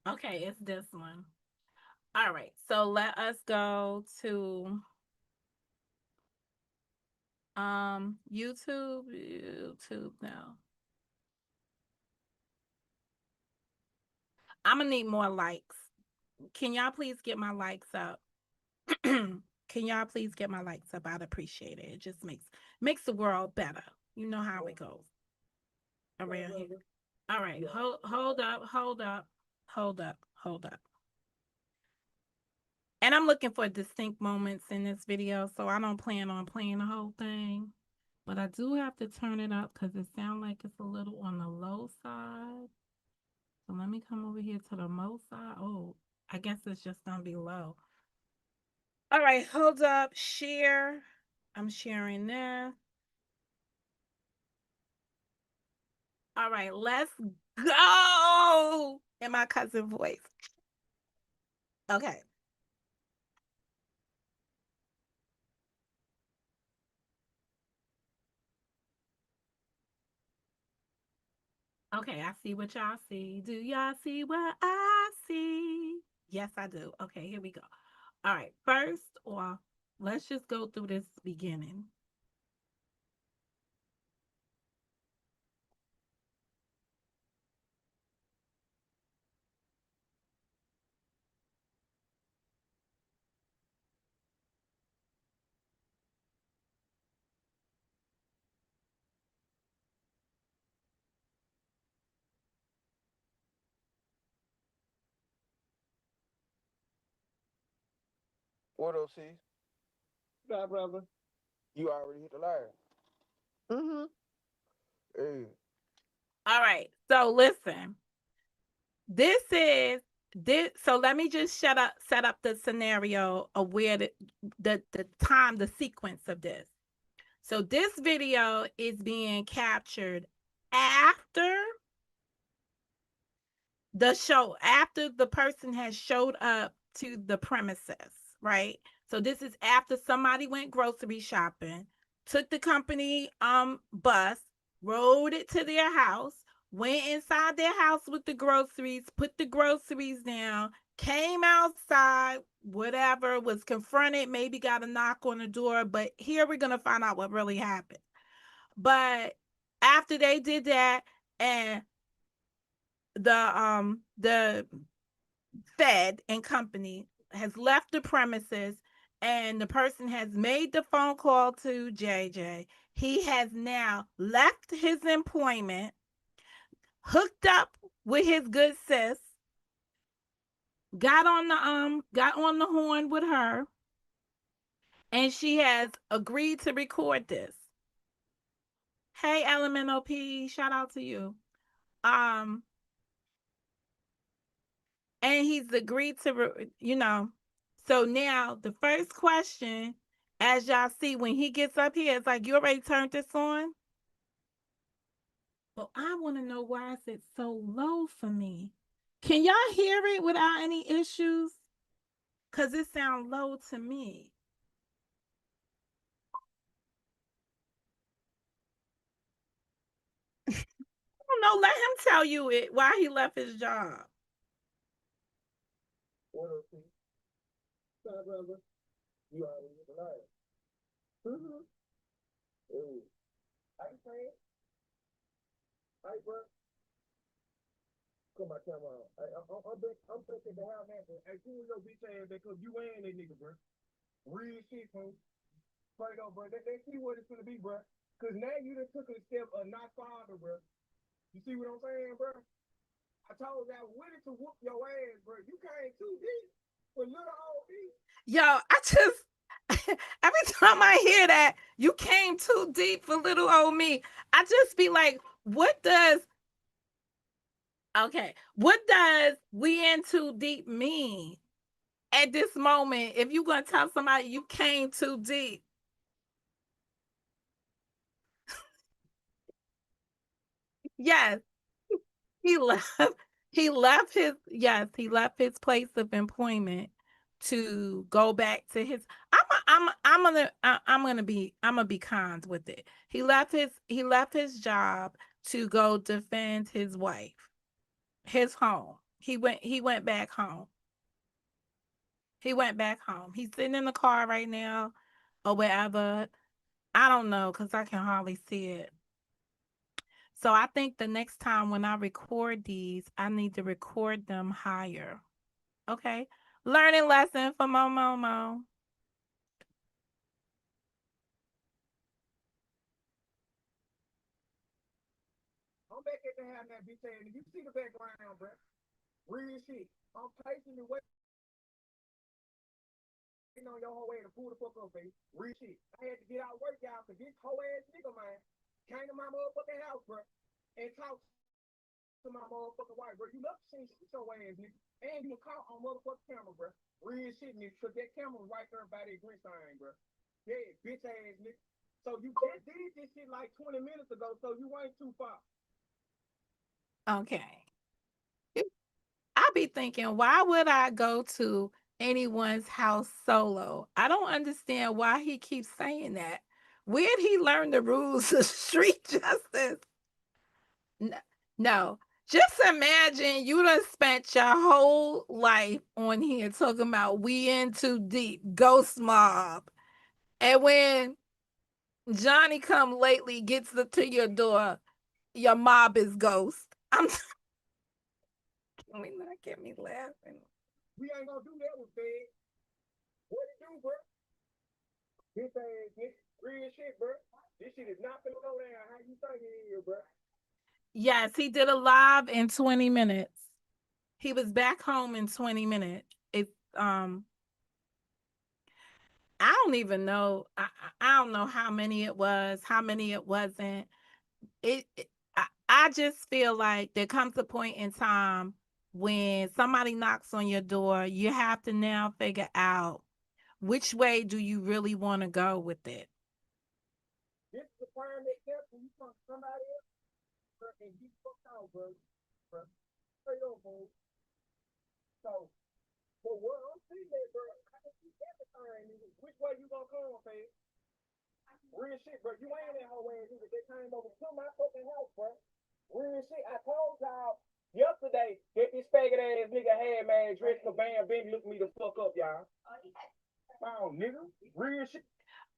Okay, it's this one. All right, so let us go to YouTube now. I'm gonna need more likes. Can y'all please get my likes up? Can y'all please get my likes up? I'd appreciate it. It just makes the world better. You know how it goes around here. All right, hold up, hold up, hold up, hold up. And I'm looking for distinct moments in this video, so I don't plan on playing the whole thing. But I do have to turn it up because it sounds like it's a little on the low side. So let me come over here to the low side. Oh, I guess it's just gonna be low. All right, hold up, share. I'm sharing this. All right, let's go in my cousin voice. Okay. Okay, I see what y'all see. Do y'all see what I see? Yes, I do. Okay, here we go. All right, first off, let's just go through this beginning. What up, sis? Nah, brother. You already hit the line. Mm-hmm. Hey. All right, so listen. This is this. So let me just set up the scenario of where the time, the sequence of this. So this video is being captured after the show, after the person has showed up to the premises, right? So this is after somebody went grocery shopping, took the company bus, rode it to their house, went inside their house with the groceries, put the groceries down, came outside, whatever, was confronted, maybe got a knock on the door, but here we're going to find out what really happened. But after they did that, and the Fed and company has left the premises, and the person has made the phone call to JJ. He has now left his employment, hooked up with his good sis, got on the horn with her, and she has agreed to record this. Hey LMNOP, shout out to you. Um and he's agreed to, So now the first question, as y'all see, when he gets up here, it's like, you already turned this on? Well, I want to know, why is it so low for me? Can y'all hear it without any issues? Because it sounds low to me. I don't know. Let him tell you it why he left his job. What up, sis? Nah, brother. You already hit the line. Mm-hmm. Hey. How you saying? Hey, bro. Come on, come on. I'm thinking the hell, man. Hey, cool your bitch ass because you ain't that nigga, bro. Real shit, bro. Straight up, bro. They see what it's gonna be, bro. Cause now you done took a step of not father, bro. You see what I'm saying, bro? I told you I wanted to whoop your ass, bro. You came too deep for little old me. Yo, I just every time I hear that, you came too deep for little old me, I just be like, what does we in too deep mean at this moment? If you're gonna tell somebody you came too deep. Yes, he left. He left his yes. He left his place of employment to go back to his. I'm gonna be kind with it. He left his job to go defend his wife, his home. He went back home. He went back home. He's sitting in the car right now or wherever. I don't know because I can hardly see it. So I think the next time when I record these, I need to record them higher. Okay. Learning lesson for Momo. I'm back at the house now, bitch ass. You see the background, bro? Real shit. I'm patiently waiting on your whole way to pull the fuck up, baby. Real shit. I had to get out of work, y'all, because this whole ass nigga, man, came to my motherfucking house, bro, and talked to my motherfucking wife, bro. You love to see shit your ass, nigga. And you were caught on motherfucking camera, bro. Real shit, nigga, because that camera was right there by that green sign, bro. Yeah, bitch ass nigga. So you just did this shit like 20 minutes ago, so you ain't too far. Okay. I be thinking, why would I go to anyone's house solo? I don't understand why he keeps saying that. Where'd he learn the rules of street justice? No. Just imagine you done spent your whole life on here talking about we in too deep, ghost mob. And when Johnny come lately gets to your door, your mob is ghost. I'm can we not get me laughing? We ain't gonna do that with Fed. What it do, bro? This ass nigga. Real shit, bro. This shit is not gonna go down how you think it is, bro. Yes, he did a live in 20 minutes. He was back home in 20 minutes. It I don't even know. I don't know how many it was, how many it wasn't. I just feel like there comes a point in time when somebody knocks on your door, you have to now figure out which way do you really want to go with it. This is the prime example. You from somebody else, bro, and you fucked out, bro. Bro. Straight up, bro. So, for what I'm seeing that, bro, I can see everything, nigga. Which way you gonna come, Fed? Real shit, bro. You ain't that whole ass nigga. They came over to my fucking house, bro. Real shit. I told y'all yesterday that this faggot ass nigga had man dressed the band been look me the fuck up, y'all. Oh, nigga. Real shit.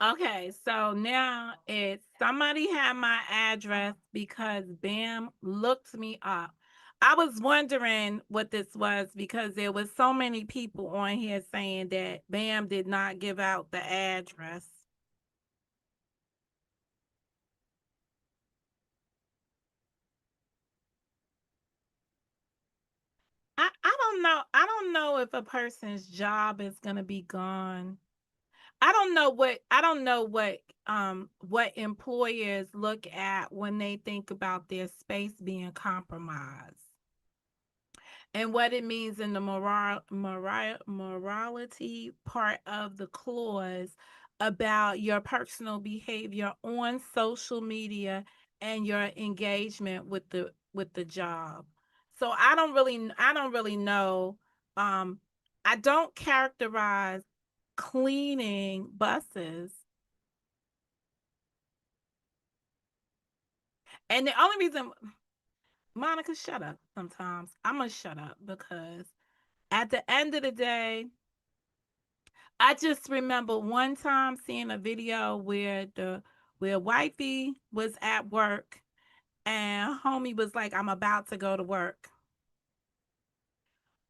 Okay, so now it's somebody had my address because Bam looked me up. I was wondering what this was because there was so many people on here saying that Bam did not give out the address. I don't know. I don't know if a person's job is gonna be gone. I don't know what employers look at when they think about their space being compromised and what it means in the morality part of the clause about your personal behavior on social media and your engagement with the job. So I don't really know. Um, I don't characterize cleaning buses. And the only reason, Monica, shut up sometimes. I'm going to shut up because at the end of the day, I just remember one time seeing a video where wifey was at work and homie was like, I'm about to go to work.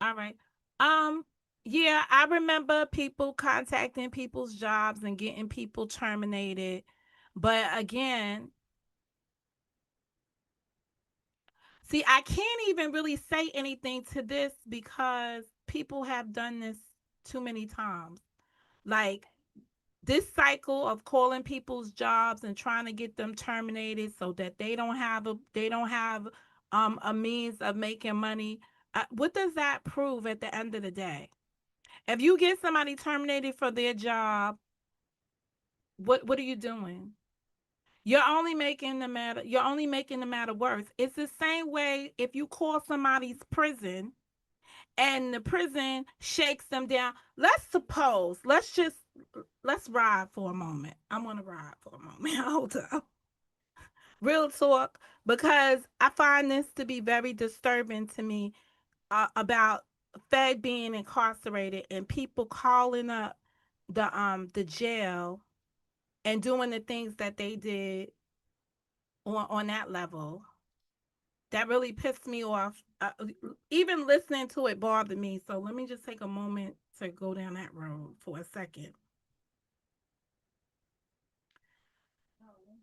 All right. Um, yeah, I remember people contacting people's jobs and getting people terminated. But again, see, I can't even really say anything to this because people have done this too many times. Like this cycle of calling people's jobs and trying to get them terminated so that they don't have a means of making money. What does that prove at the end of the day? If you get somebody terminated for their job, what are you doing? you're only making the matter worse. It's the same way if you call somebody's prison and the prison shakes them down. Let's ride for a moment. I want to ride for a moment. Hold up. Real talk, because I find this to be very disturbing to me, about Fed being incarcerated and people calling up the jail and doing the things that they did on that level. That really pissed me off. Even listening to it bothered me. So let me just take a moment to go down that road for a second.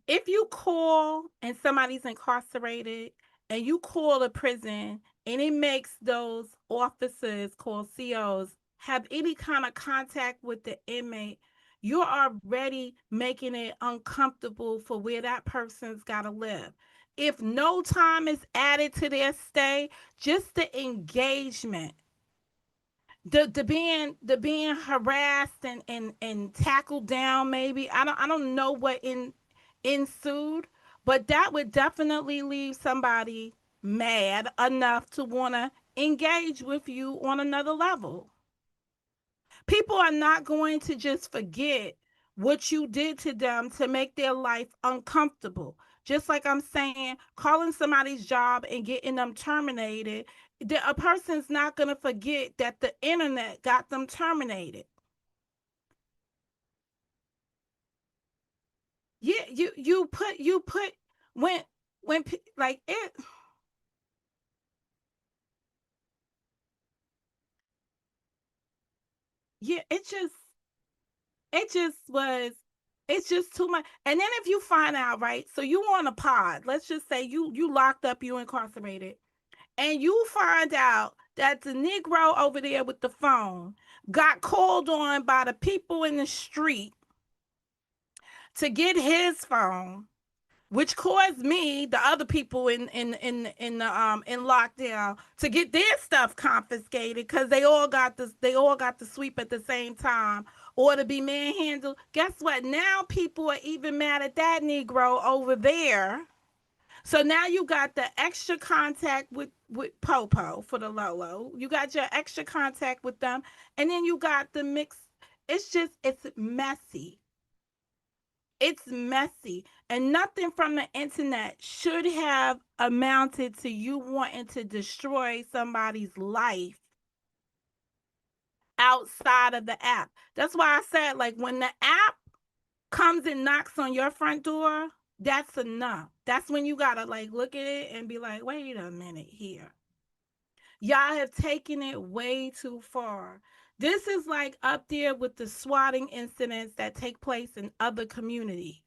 If you call and somebody's incarcerated and you call a prison and it makes those officers called COs have any kind of contact with the inmate, you're already making it uncomfortable for where that person's got to live. If no time is added to their stay, just the engagement, the being harassed and tackled down, maybe I don't know what ensued, but that would definitely leave somebody mad enough to want to engage with you on another level. People are not going to just forget what you did to them to make their life uncomfortable. Just like I'm saying, calling somebody's job and getting them terminated, a person's not going to forget that the internet got them terminated. Yeah, you put when like it. Yeah, it just was, it's just too much. And then if you find out, right, so you on a pod, let's just say you locked up, you incarcerated, and you find out that the Negro over there with the phone got called on by the people in the street to get his phone, which caused me, the other people in lockdown, to get their stuff confiscated because they all got the sweep at the same time, or to be manhandled. Guess what? Now people are even mad at that Negro over there. So now you got the extra contact with Popo for the Lolo. You got your extra contact with them, and then you got the mix. It's messy. It's messy, and nothing from the internet should have amounted to you wanting to destroy somebody's life outside of the app. That's why I said, like, when the app comes and knocks on your front door, that's enough. That's when you gotta like look at it and be like, wait a minute here. Y'all have taken it way too far. This is like up there with the swatting incidents that take place in other communities.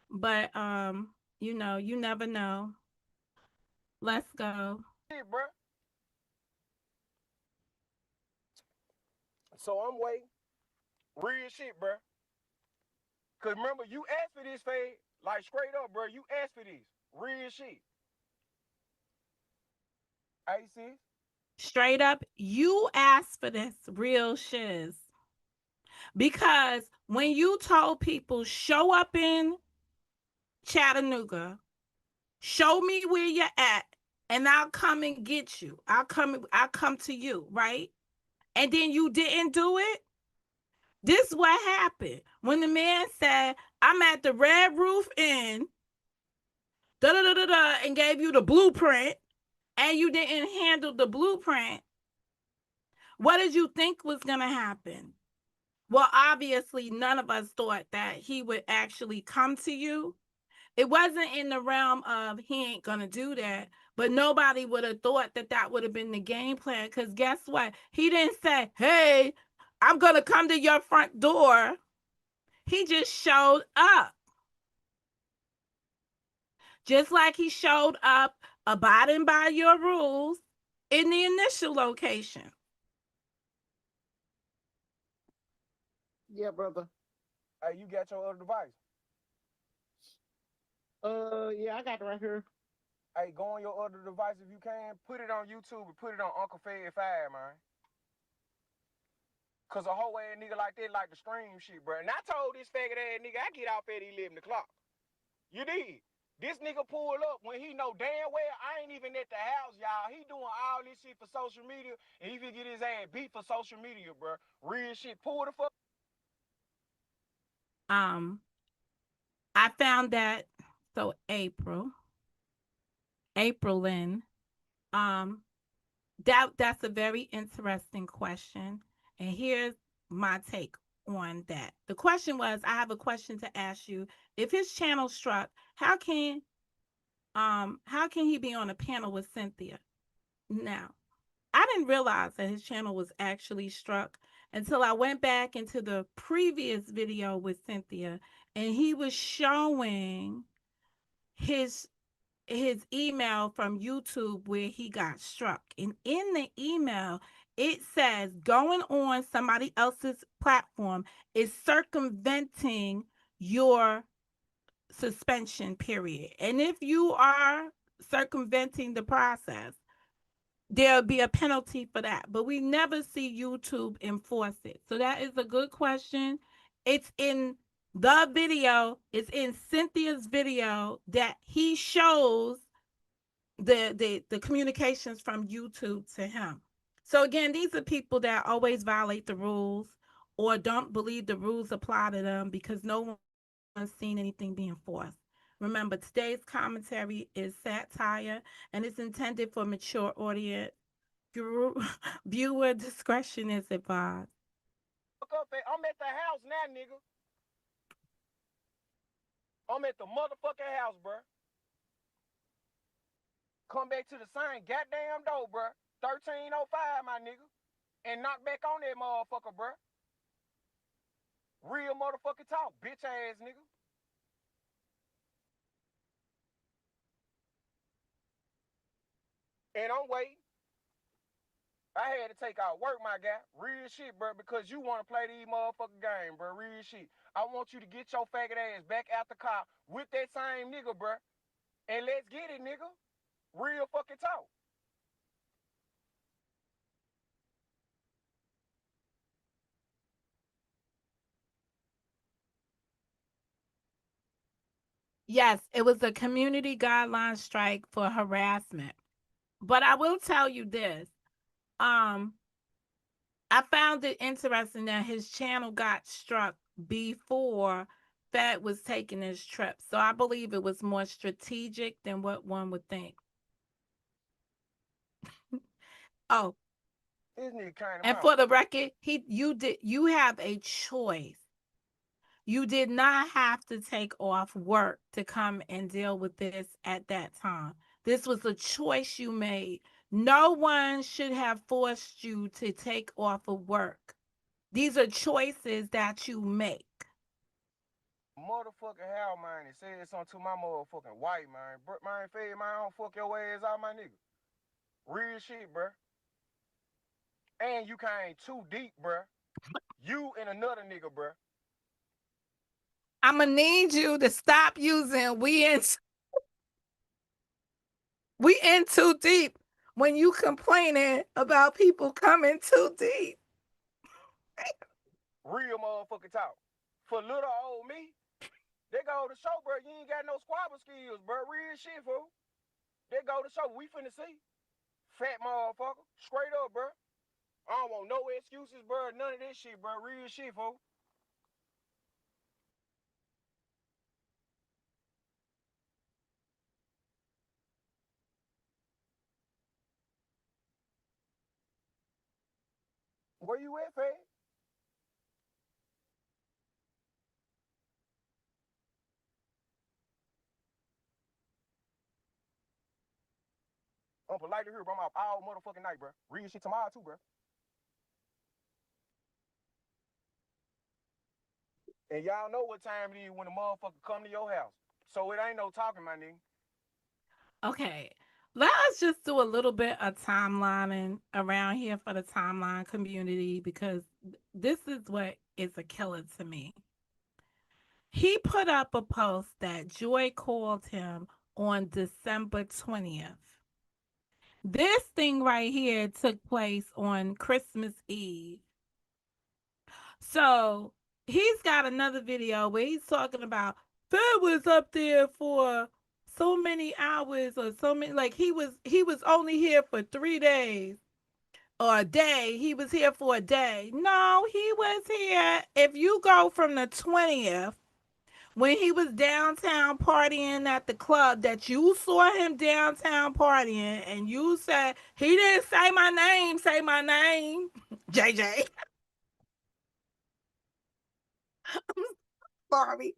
But you never know. Let's go. Hey, bro. So I'm waiting. Real shit, bro. Cause remember, you asked for this fade. Like straight up, bro. You asked for this. Real shit. I see. Straight up, you asked for this real shiz. Because when you told people show up in Chattanooga, show me where you're at, and I'll come and get you. I'll come to you, right? And then you didn't do it. This is what happened. When the man said, I'm at the Red Roof Inn, da da da da da, and gave you the blueprint, and you didn't handle the blueprint, what did you think was going to happen? Well, obviously, none of us thought that he would actually come to you. It wasn't in the realm of he ain't going to do that, but nobody would have thought that that would have been the game plan. Because guess what? He didn't say, hey, I'm going to come to your front door. He just showed up. Just like he showed up abiding by your rules in the initial location. Yeah, brother. Hey, you got your other device. Yeah, I got it right here. Hey, go on your other device if you can. Put it on YouTube and put it on Uncle Fed 5, man. Cause a whole ass nigga like that like to stream shit, bro. And I told this faggot ass nigga I get off at 11 o'clock. You did. This nigga pull up when he know damn well I ain't even at the house, y'all. He doing all this shit for social media, and he finna get his ass beat for social media, bro. Real shit. Pull the fuck. Um, I found that so April in um that's a very interesting question, and here's my take on that. The question was, I have a question to ask you. If his channel struck, how can he be on a panel with Cynthia? Now, I didn't realize that his channel was actually struck until I went back into the previous video with Cynthia, and he was showing his email from YouTube where he got struck. And in the email, it says going on somebody else's platform is circumventing your suspension period. And if you are circumventing the process, there'll be a penalty for that. But we never see YouTube enforce it. So that is a good question. It's in the video, it's in Cynthia's video that he shows the communications from YouTube to him. So again, these are people that always violate the rules or don't believe the rules apply to them because no one's seen anything being forced. Remember, today's commentary is satire and it's intended for mature audience. Viewer discretion is advised. I'm at the house now, nigga. I'm at the motherfucking house, bro. Come back to the same goddamn door, bro. 1305, my nigga. And knock back on that motherfucker, bro. Real motherfucking talk, bitch ass nigga. And I'm waiting. I had to take out work, my guy. Real shit, bro, because you want to play these motherfucking game, bro. Real shit. I want you to get your faggot ass back out the car with that same nigga, bro. And let's get it, nigga. Real fucking talk. Yes, it was a community guideline strike for harassment. But I will tell you this. Um, I found it interesting that his channel got struck before Fed was taking his trip. So I believe it was more strategic than what one would think. Oh, This nigga came to and my for the record, you have a choice. You did not have to take off work to come and deal with this at that time. This was a choice you made. No one should have forced you to take off of work. These are choices that you make. motherfucking house, man, and said something to my motherfucking wife, man. Bro, man, fed, man, I don't fuck your ass out, my nigga. Real shit, bro. And you came too deep, bro. You and another nigga, bro. I'm gonna need you to stop using we in too deep when you complaining about people coming too deep. Real motherfucking talk. For little old me, they go to show, bro. You ain't got no squabble skills, bro. Real shit, fool. They go to show. We finna see. Fat motherfucker. Straight up, bro. I don't want no excuses, bro. None of this shit, bro. Real shit, fool. Where you at, fat? I'm polite to hear, bro. I'm out all motherfucking night, bro. Real shit tomorrow, too, bro. And y'all know what time it is when the motherfucker come to your house. So it ain't no talking, my nigga. Okay. Let us just do a little bit of timelining around here for the timeline community because this is what is a killer to me. He put up a post that Joy called him on December 20th. This thing right here took place on Christmas Eve. So he's got another video where he's talking about Fed was up there for so many hours or so many, like he was only here for 3 days or a day. He was here for a day. No, he was here. If you go from the 20th, when he was downtown partying at the club, that you saw him downtown partying and you said he didn't say my name, JJ. Sorry.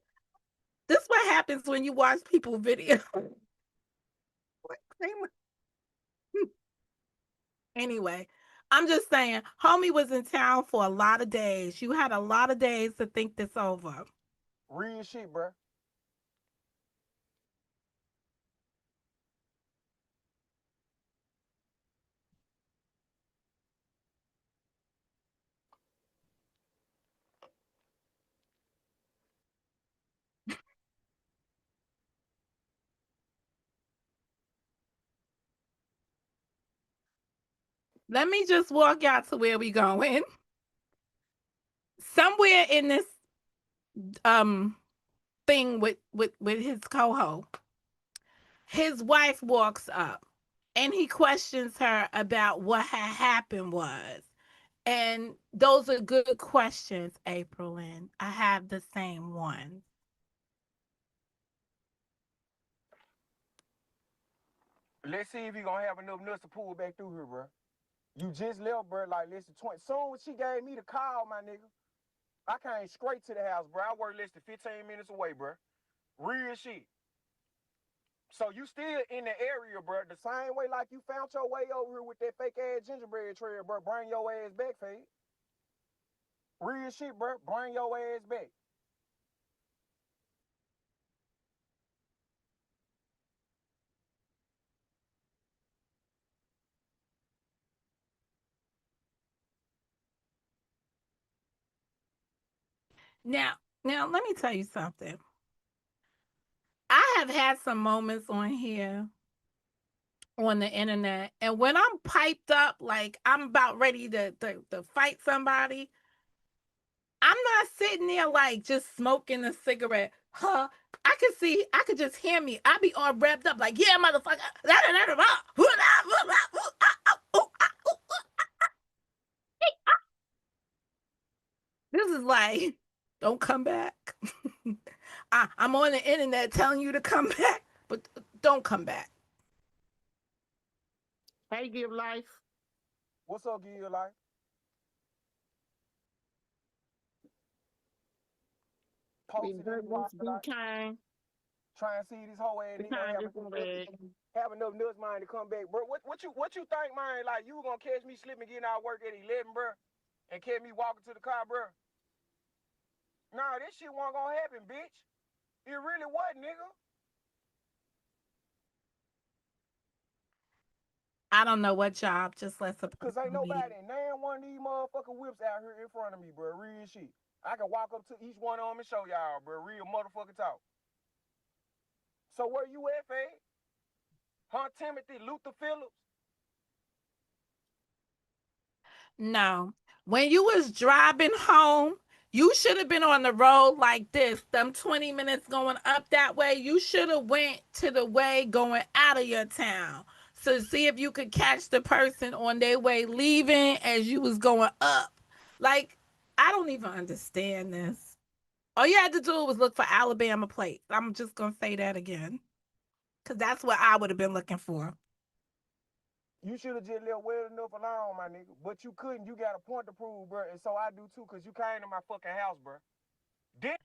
This what happens when you watch people video. Anyway, I'm just saying, homie was in town for a lot of days. You had a lot of days to think this over. Real shit, bro. Let me just walk out to where we going. Somewhere in this um thing with his co-host, his wife walks up and he questions her about what had happened was. And those are good questions, April, and I have the same ones. Let's see if he gonna have enough nuts to pull back through here, bro. You just left, bro. Like less than 20. Soon as she gave me the call, my nigga, I came straight to the house, bro. I work less than 15 minutes away, bro. Real shit. So you still in the area, bro. The same way like you found your way over here with that fake ass gingerbread trail, bro. Bring your ass back, Fade. Real shit, bro. Bring your ass back. Now, now let me tell you something. I have had some moments on here on the internet, and when I'm piped up, like I'm about ready to fight somebody, I'm not sitting there like just smoking a cigarette. Huh? I could just hear me. I be all wrapped up like, yeah, motherfucker. This is like, don't come back. I'm on the internet telling you to come back, but don't come back. Hey, give life. What's up, Gil? Like, Be posted in good, the life, be like, kind. trying to see this whole ass Be nigga kind, just go back. have enough nuts, mind, to come back, bro. What you think, man? Like, you gonna catch me slipping, getting out of work at 11, bro, and catch me walking to the car, bro? Nah, this shit wasn't gonna happen, bitch. It really wasn't, nigga. I don't know what job. Just let the Cause ain't person be. nobody, nan one of these motherfucking whips out here in front of me, bro. Real shit. I can walk up to each one of them and show y'all, bro. Real motherfucking talk. So where you at, fam? Huh, Timothy Luther Phillips? No. When you was driving home, you should have been on the road like this. Them 20 minutes going up that way, you should have went to the way going out of your town. So see if you could catch the person on their way leaving as you was going up. Like, I don't even understand this. All you had to do was look for Alabama plates. I'm just gonna say that again. Cause that's what I would have been looking for. You should have just left well enough alone, my nigga. But you couldn't. You got a point to prove, bro. And so I do too, cause you came to my fucking house, bro. Didn't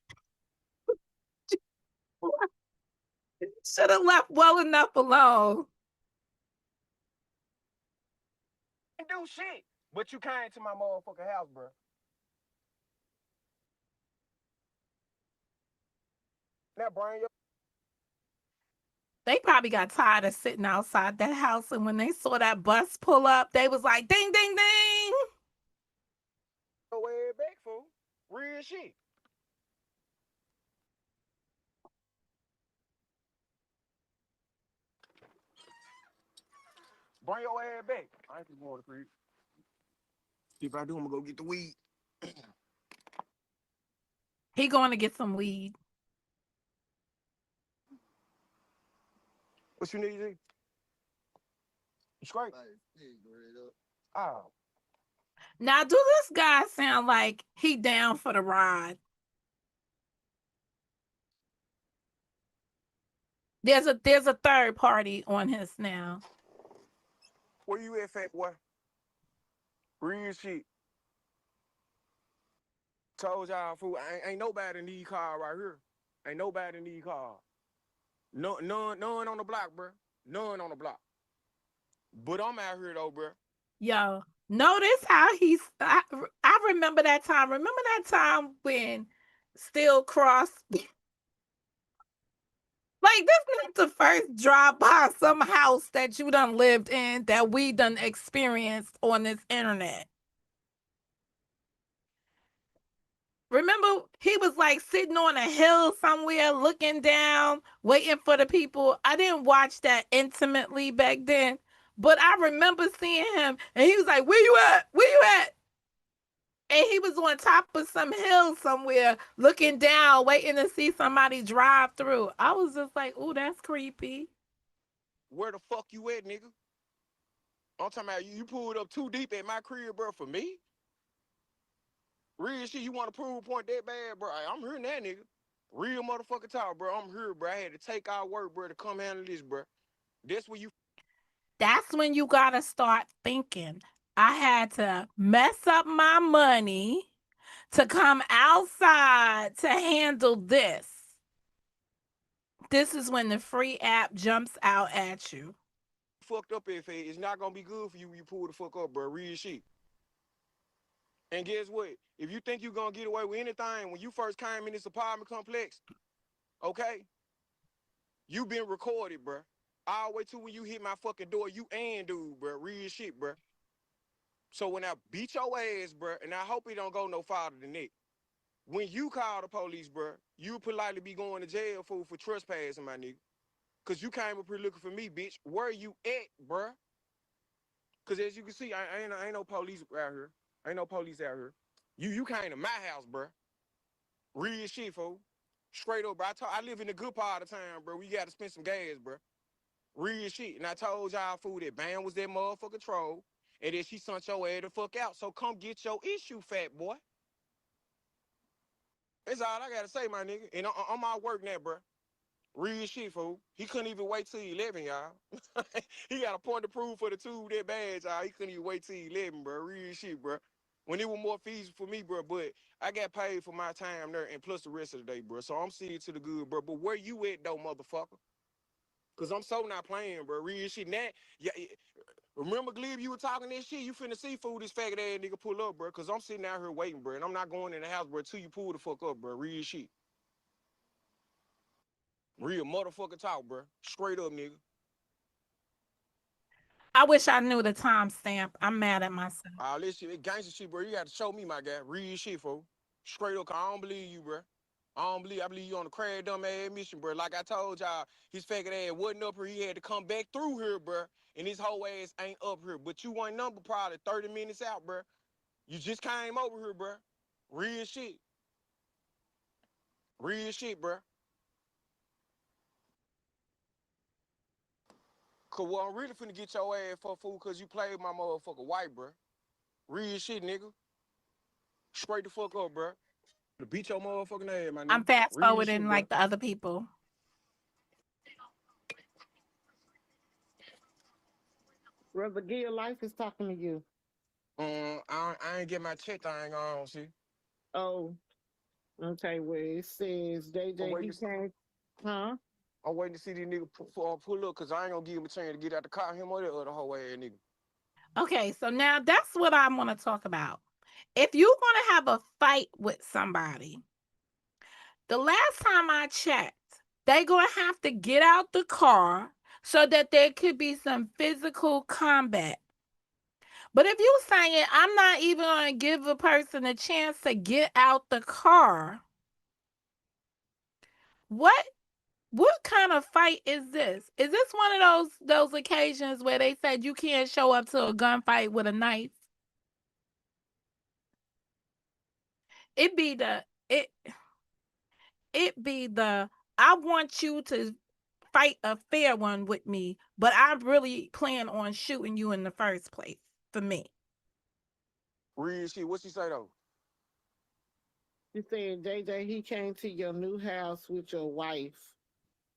Should have left well enough alone. do shit. But you came to my motherfucking house, bro. Now bring your They probably got tired of sitting outside that house, and when they saw that bus pull up, they was like, "Ding, ding, ding!" ass back, fool. Real shit. Bring your ass back. I ain't going to creep. If I do, I'm gonna go get the weed. He going to get some weed. What you need, G? You straight? Oh. Now, do this guy sound like he down for the ride? There's a third party on his now. Where you at, fat boy? Real shit. Told y'all, fool, ain't nobody need car right here. Ain't nobody need car. No, none on the block, bro. None on the block. But I'm out here though, bro. Yo, notice how I remember that time. Remember that time when Still Cross like this is the first drive by some house that you done lived in that we done experienced on this internet. Remember, he was like sitting on a hill somewhere, looking down, waiting for the people. I didn't watch that intimately back then, but I remember seeing him, and he was like, "Where you at? Where you at?" And he was on top of some hill somewhere, looking down, waiting to see somebody drive through. I was just like, "Ooh, that's creepy." Where the fuck you at, nigga? I'm talking about you pulled up too deep at my crib, bro, for me? Real shit, you want to prove a point that bad, bro? I'm hearing that, nigga. Real motherfucker talk, bro. I'm here, bro. I had to take our work, bro, to come handle this, bro. That's where you That's when you gotta start thinking. I had to mess up my money to come outside to handle this. This is when the free app jumps out at you. fucked up if it's not gonna be good for you when you pull the fuck up, bro. Real shit. And guess what? If you think you're gonna get away with anything when you first came in this apartment complex, okay, you been recorded, bro. All the way to when you hit my fucking door, you and dude, bro. Real shit, bro. So when I beat your ass, bro, and I hope it don't go no farther than that. When you call the police, bro, you politely be going to jail for trespassing, my nigga. Cause you came up here looking for me, bitch. Where you at, bro? Cause as you can see, I ain't no police out here. Ain't no police out here. You came to my house, bro. Real shit, fool. Straight up, bro. I live in the good part of town, bro. We got to spend some gas, bro. Real shit. And I told y'all, fool, that Bam was that motherfucker troll. And then she sent your ass the fuck out. So come get your issue, fat boy. That's all I gotta say, my nigga. And I'm out work now, bro. Real shit, fool. He couldn't even wait till 11, y'all. He got a point to prove for the two that badge, y'all. He couldn't even wait till 11, bro. Real shit, bro. When it was more feasible for me, bro. But I got paid for my time there and plus the rest of the day, bro. So I'm seeing to the good, bro. But where you at, though, motherfucker? Cause I'm so not playing, bro. Real shit. Now, yeah, remember, Glebe, you were talking that shit? You finna see food this faggot ass nigga pull up, bro. Cause I'm sitting out here waiting, bro. And I'm not going in the house, bro, till you pull the fuck up, bro. Real shit. Real motherfucker talk, bro. Straight up, nigga. I wish I knew the timestamp. I'm mad at myself. All this shit, gangster shit, bro. You got to show me, my guy. Real shit, folks. Straight up, 'cause I don't believe you, bro. I believe you on the crazy dumb ass mission, bro. Like I told y'all, his faggot ass wasn't up here. He had to come back through here, bro. And his whole ass ain't up here. But you want number probably 30 minutes out, bro. You just came over here, bro. Real shit. Real shit, bro. Cause what I'm really finna get your ass for, fool, cause you played my motherfucker white, bro. Real shit, nigga. Straight the fuck up, bro. To beat your motherfucking ass, my I'm nigga. fast Real forwarding shit, bro. like the other people. Brother Gill Life is talking to you. I ain't get my check thing on, see. Oh, okay. Well, it says I'm JJ, he waiting to, came, huh? I'm waiting to see these niggas pull up, cause I ain't gonna give him a chance to get out the car, him or that other whole ass nigga. Okay, so now that's what I want to talk about. If you're going to have a fight with somebody, the last time I checked, they're going to have to get out the car so that there could be some physical combat. But if you're saying, I'm not even going to give a person a chance to get out the car, what kind of fight is this? Is this one of those occasions where they said you can't show up to a gunfight with a knife? It be the it it be the I want you to fight a fair one with me, but I really plan on shooting you in the first place for me. Real shit. What she say though? You said, JJ, he came to your new house with your wife.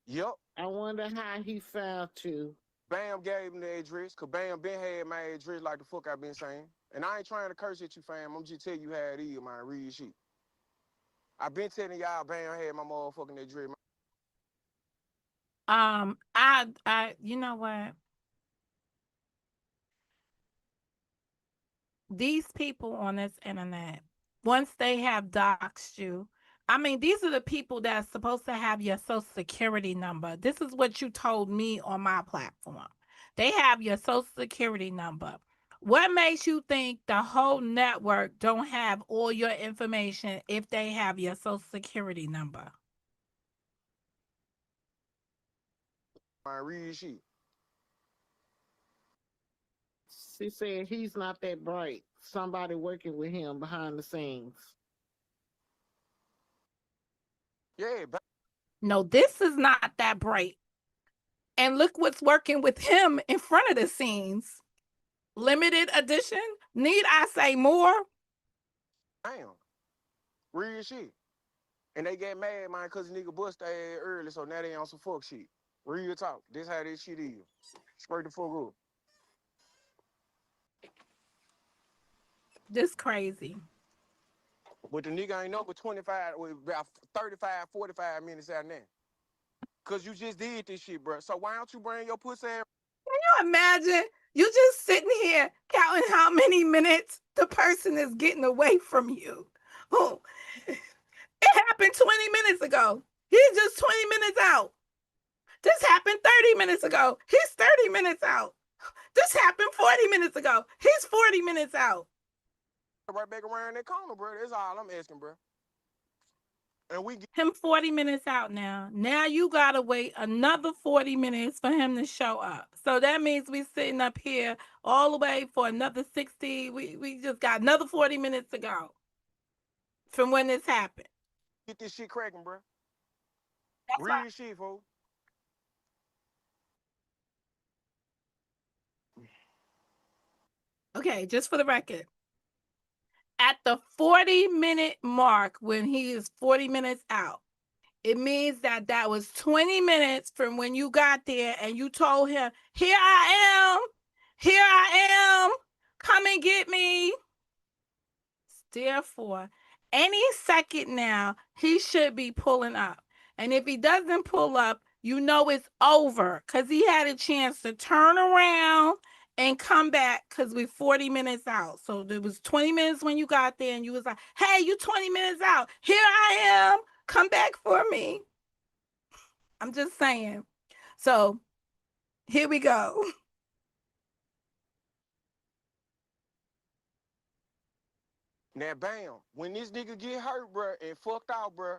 Yep. I wonder how he found you. Bam gave him the address, cause Bam been had my address like the fuck I been saying. And I ain't trying to curse at you, fam. I'm just telling you how it is, man. Real shit. I been telling y'all Bam had my motherfucking address. You know what? These people on this internet, once they have doxed you, I mean, these are the people that's supposed to have your social security number. This is what you told me on my platform. They have your social security number. What makes you think the whole network don't have all your information if they have your social security number? Man, real shit. She said he's not that bright. Somebody working with him behind the scenes. Yeah, No, this is not that bright. And look what's working with him in front of the scenes. Limited edition. Need I say more? Bam. Real shit. And they get mad, man, cause the nigga bust their ass early, so now they on some fuck shit. Real talk. This how this shit is. Straight the fuck up. This crazy. But the nigga ain't number 25, with about 35, 45 minutes out now. Cause you just did this shit, bro. So why don't you bring your pussy ass? Can you imagine? You just sitting here counting how many minutes the person is getting away from you. Oh, it happened 20 minutes ago. He's just 20 minutes out. This happened 30 minutes ago. He's 30 minutes out. This happened 40 minutes ago. He's 40 minutes out. Right back around that corner, bro. That's all I'm asking, bro. And we get Him 40 minutes out now. Now you gotta wait another 40 minutes for him to show up. So that means we sitting up here all the way for another 60. We just got another 40 minutes to go from when this happened. this shit cracking, bro. That's why. Real shit, folks. Okay, just for the record. At the 40-minute mark, when he is 40 minutes out, it means that that was 20 minutes from when you got there and you told him, here I am, here I am, come and get me. Therefore, any second now, he should be pulling up. And if he doesn't pull up, you know it's over because he had a chance to turn around and come back because we're 40 minutes out. So there was 20 minutes when you got there and you was like, hey, you 20 minutes out. Here I am. Come back for me. I'm just saying. So here we go. Now, bam. When this nigga get hurt, bro, and fucked out, bro,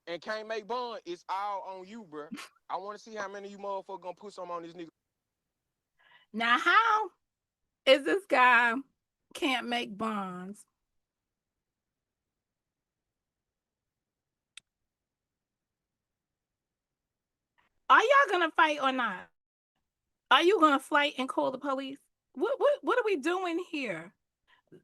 and can't make bond, it's all on you, bro. I want to see how many of you motherfuckers gonna put some on this nigga. Now, how is this guy can't make bonds? Are y'all gonna fight or not? Are you gonna fight and call the police? What are we doing here?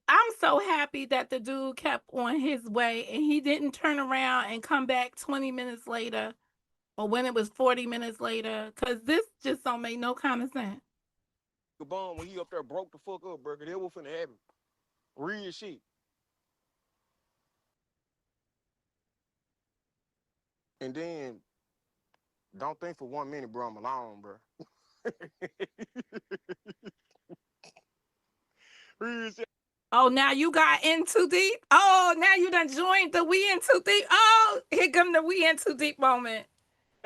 I'm so happy that the dude kept on his way and he didn't turn around and come back 20 minutes later or when it was 40 minutes later, because this just don't make no kind of sense. Bond when he up there broke the fuck up, bro. That was finna happen. Real shit. And then, don't think for 1 minute, bro, I'm alone, bro. Real shit. Oh, now you got in too deep? Oh, now you done joined the we in too deep? Oh, here come the we in too deep moment.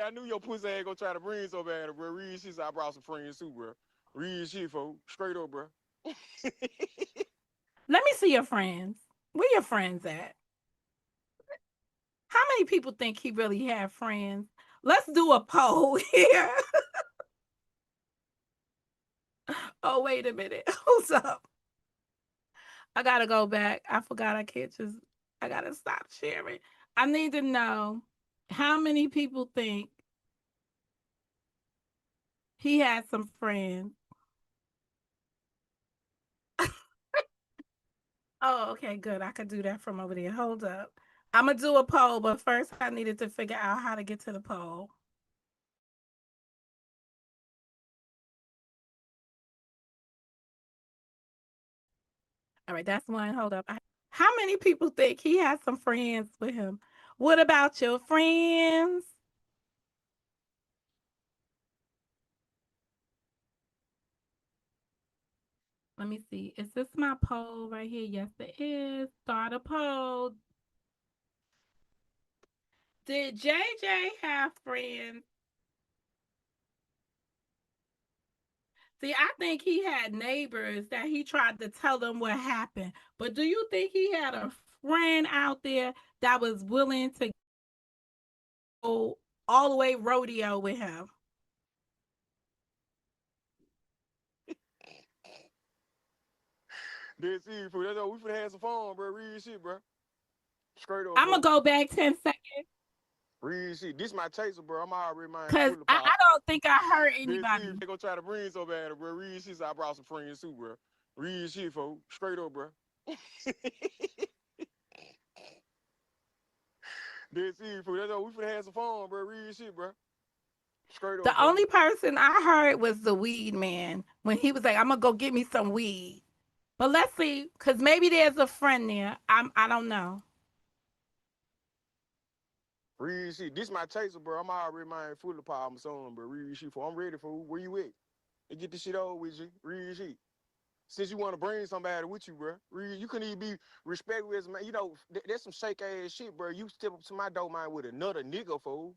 I knew your pussy ain't gonna try to bring so bad, bro. Real shit, so I brought some friends too, bro. Real shit, folks. Straight up, bro. Let me see your friends. Where your friends at? How many people think he really have friends? Let's do a poll here. Oh, wait a minute. Who's up? I gotta go back. I forgot I can't just, I gotta stop sharing. I need to know How many people think he had some friends? Oh, okay, good. I could do that from over there. Hold up. I'm gonna do a poll, but first I needed to figure out how to get to the poll. All right, that's one. Hold up. How many people think he has some friends with him? What about your friends? Let me see. Is this my poll right here? Yes, it is. Start a poll. Did JJ have friends? See, I think he had neighbors that he tried to tell them what happened. But do you think he had a friend out there that was willing to go all the way rodeo with him? That's it, fool. That's all. We finna have some fun, bro. Real shit, bro. Straight up, I'm going bro. to go back 10 seconds Real shit. This my chaser, bro. I'm already mine because fully I popped. don't think I hurt That's anybody. it. They gonna try to bring so bad, bro. Real shit, so I brought some friends too, bro. Real shit, folks. Straight up, bro. That's it, fool. That's all. We finna have some fun, bro. Real shit, bro. Straight up, The bro. only person I heard was the weed man when he was like, I'm going to go get me some weed. But let's see, because maybe there's a friend there. I don't know. Real shit. This my chaser, bro. I'm already mine fully popped. I'm son, bro. Real shit, fool. I'm ready, fool. Where you at? And get this shit over with you. Real shit. Since you want to bring somebody with you, bro, you couldn't even be respectful as man. You know, that's some shake ass shit, bro. You step up to my door, man, with another nigga, fool.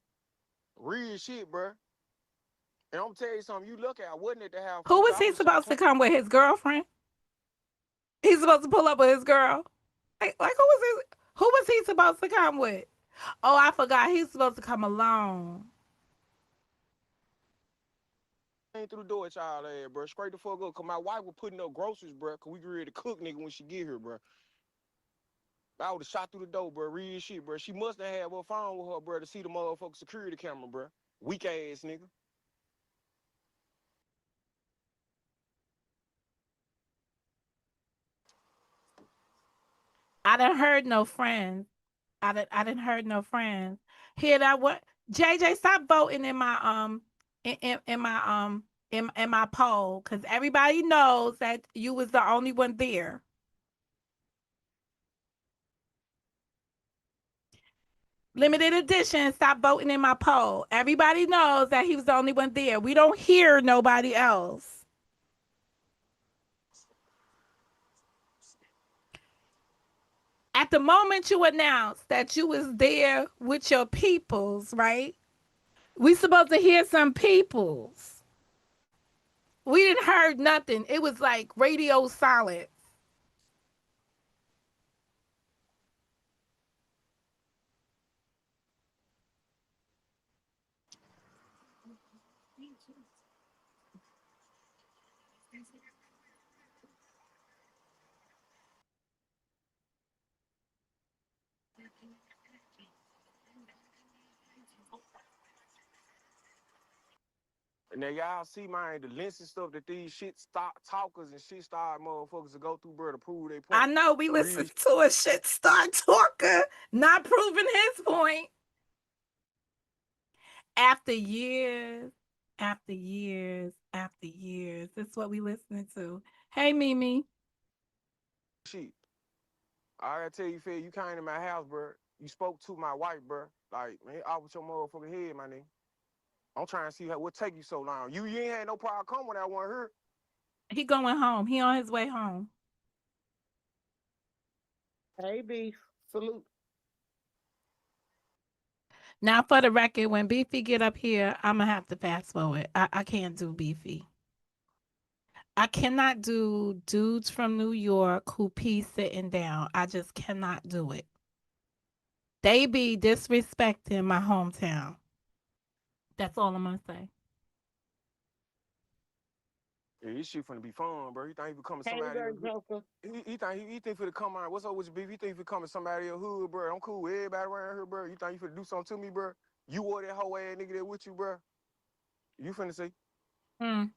Real shit, bro. And I'm gonna tell you something. You look at, I wasn't at the house, Who fool, was cause I he would have shot supposed to 20. come with? His girlfriend? He's supposed to pull up with his girl? Like who was he supposed to come with? Oh, I forgot. He's supposed to come alone. Ain't through the door at y'all ass, bro. Straight the fuck up. Cause my wife was putting up groceries, bro. Cause we ready to cook, nigga, when she get here, bro. I would have shot through the door, bro. Real shit, bro. She must have had her phone with her, bro, to see the motherfucking security camera, bro. Weak ass nigga. I didn't heard no friends. I didn't heard no friends. Hear that what JJ, stop voting in my in my in my poll because everybody knows that you was the only one there. Limited edition, stop voting in my poll. Everybody knows that he was the only one there. We don't hear nobody else. At the moment you announced that you was there with your peoples, right? We supposed to hear some peoples. We didn't heard nothing. It was like radio silence. And now y'all see, man, the lengths and stuff that these shit start talkers and shit start motherfuckers to go through, bro, to prove their I point. know we Real listened to a shit star talker not proving his point. After years, after years, after years. That's what we listening to. Hey Mimi. shit. I gotta tell you, Fed, you came to my house, bro. You spoke to my wife, bro. Like, man, off with your motherfucking head, my nigga. I'm trying to see what take you so long. You ain't had no problem coming when I wasn't here. He going home. He on his way home. Hey, beef. Salute. Now for the record, when Beefy get up here, I'ma have to fast forward. I can't do Beefy. I cannot do dudes from New York who pee sitting down. I just cannot do it. They be disrespecting my hometown. That's all I'm gonna say. Yeah, this shit finna be fun, bro. He think he becoming Hey somebody there, else. Joker. He think finna come out. What's up with you, beef? He think he finna come in somebody else hood, bro. I'm cool with everybody around here, bro. You think you finna do something to me, bro? You or that hoe ass nigga that with you, bro? You finna see. Mm.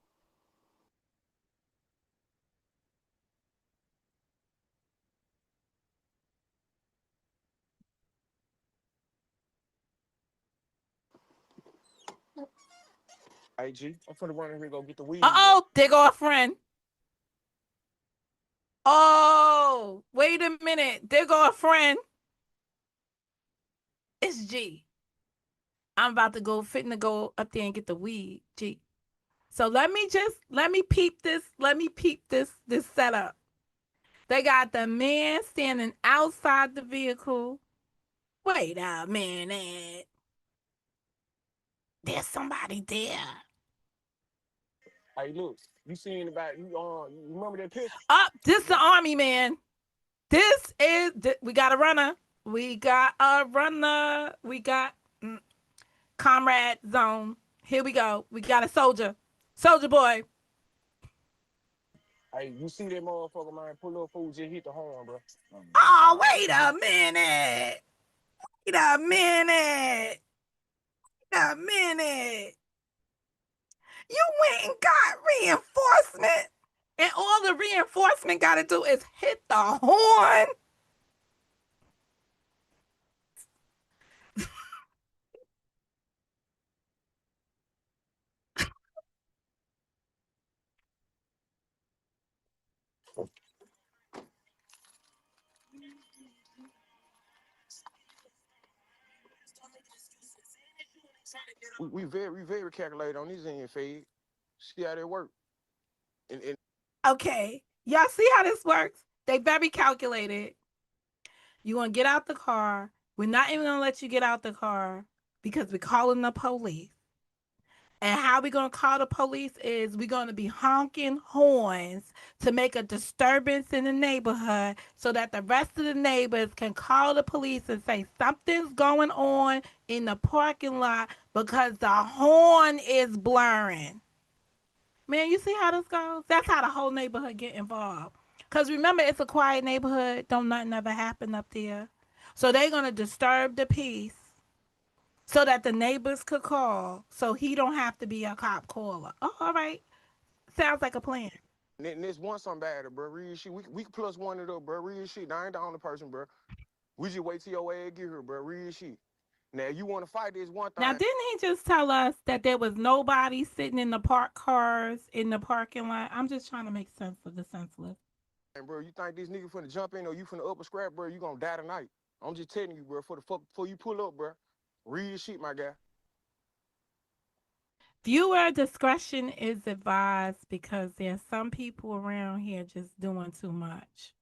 Hey, G, I'm finna run in here and go get the weed, bro. Uh-oh, there go a friend. Oh, wait a minute. There go a friend. It's G. I'm about to go fitting to go up there and get the weed, G. So let me peep this. Let me peep this setup. They got the man standing outside the vehicle. Wait a minute. There's somebody there. Hey, look, you seen about you remember that picture? Up, this the army man. We got a runner. We got a runner. We got comrade zone. Here we go. We got a soldier. Soldier boy. Hey, you see that motherfucker, man? Pull up food, just hit the horn, bro. Oh, wait a minute. Wait a minute. Wait a minute. You went and got reinforcement. And all the reinforcement got to do is hit the horn. We very calculated on this end, Fade. See how they work. And Okay. Y'all see how this works? They very calculated. You want to get out the car. We're not even going to let you get out the car because we're calling the police. And how we're going to call the police is we're going to be honking horns to make a disturbance in the neighborhood so that the rest of the neighbors can call the police and say something's going on in the parking lot because the horn is blurring. Man, you see how this goes? That's how the whole neighborhood get involved. Because remember, it's a quiet neighborhood. Don't nothing ever happen up there. So they're going to disturb the peace so that the neighbors could call so he don't have to be a cop caller. Oh, all right. Sounds like a plan. and this one something bad, bro. Real shit. We can plus one it up, bro. Real shit. I ain't the only person, bro. We just wait till your ass get here, bro. Real shit. Now you want to fight this one Now, thing, didn't he just tell us that there was nobody sitting in the parked cars in the parking lot? I'm just trying to make sense of the senseless. bro. You think this nigga finna jump in or you finna up a scrap, bro? You gonna die tonight. I'm just telling you, bro. For the fuck before you pull up, bro. Real shit, my guy. Viewer discretion is advised because there's some people around here just doing too much.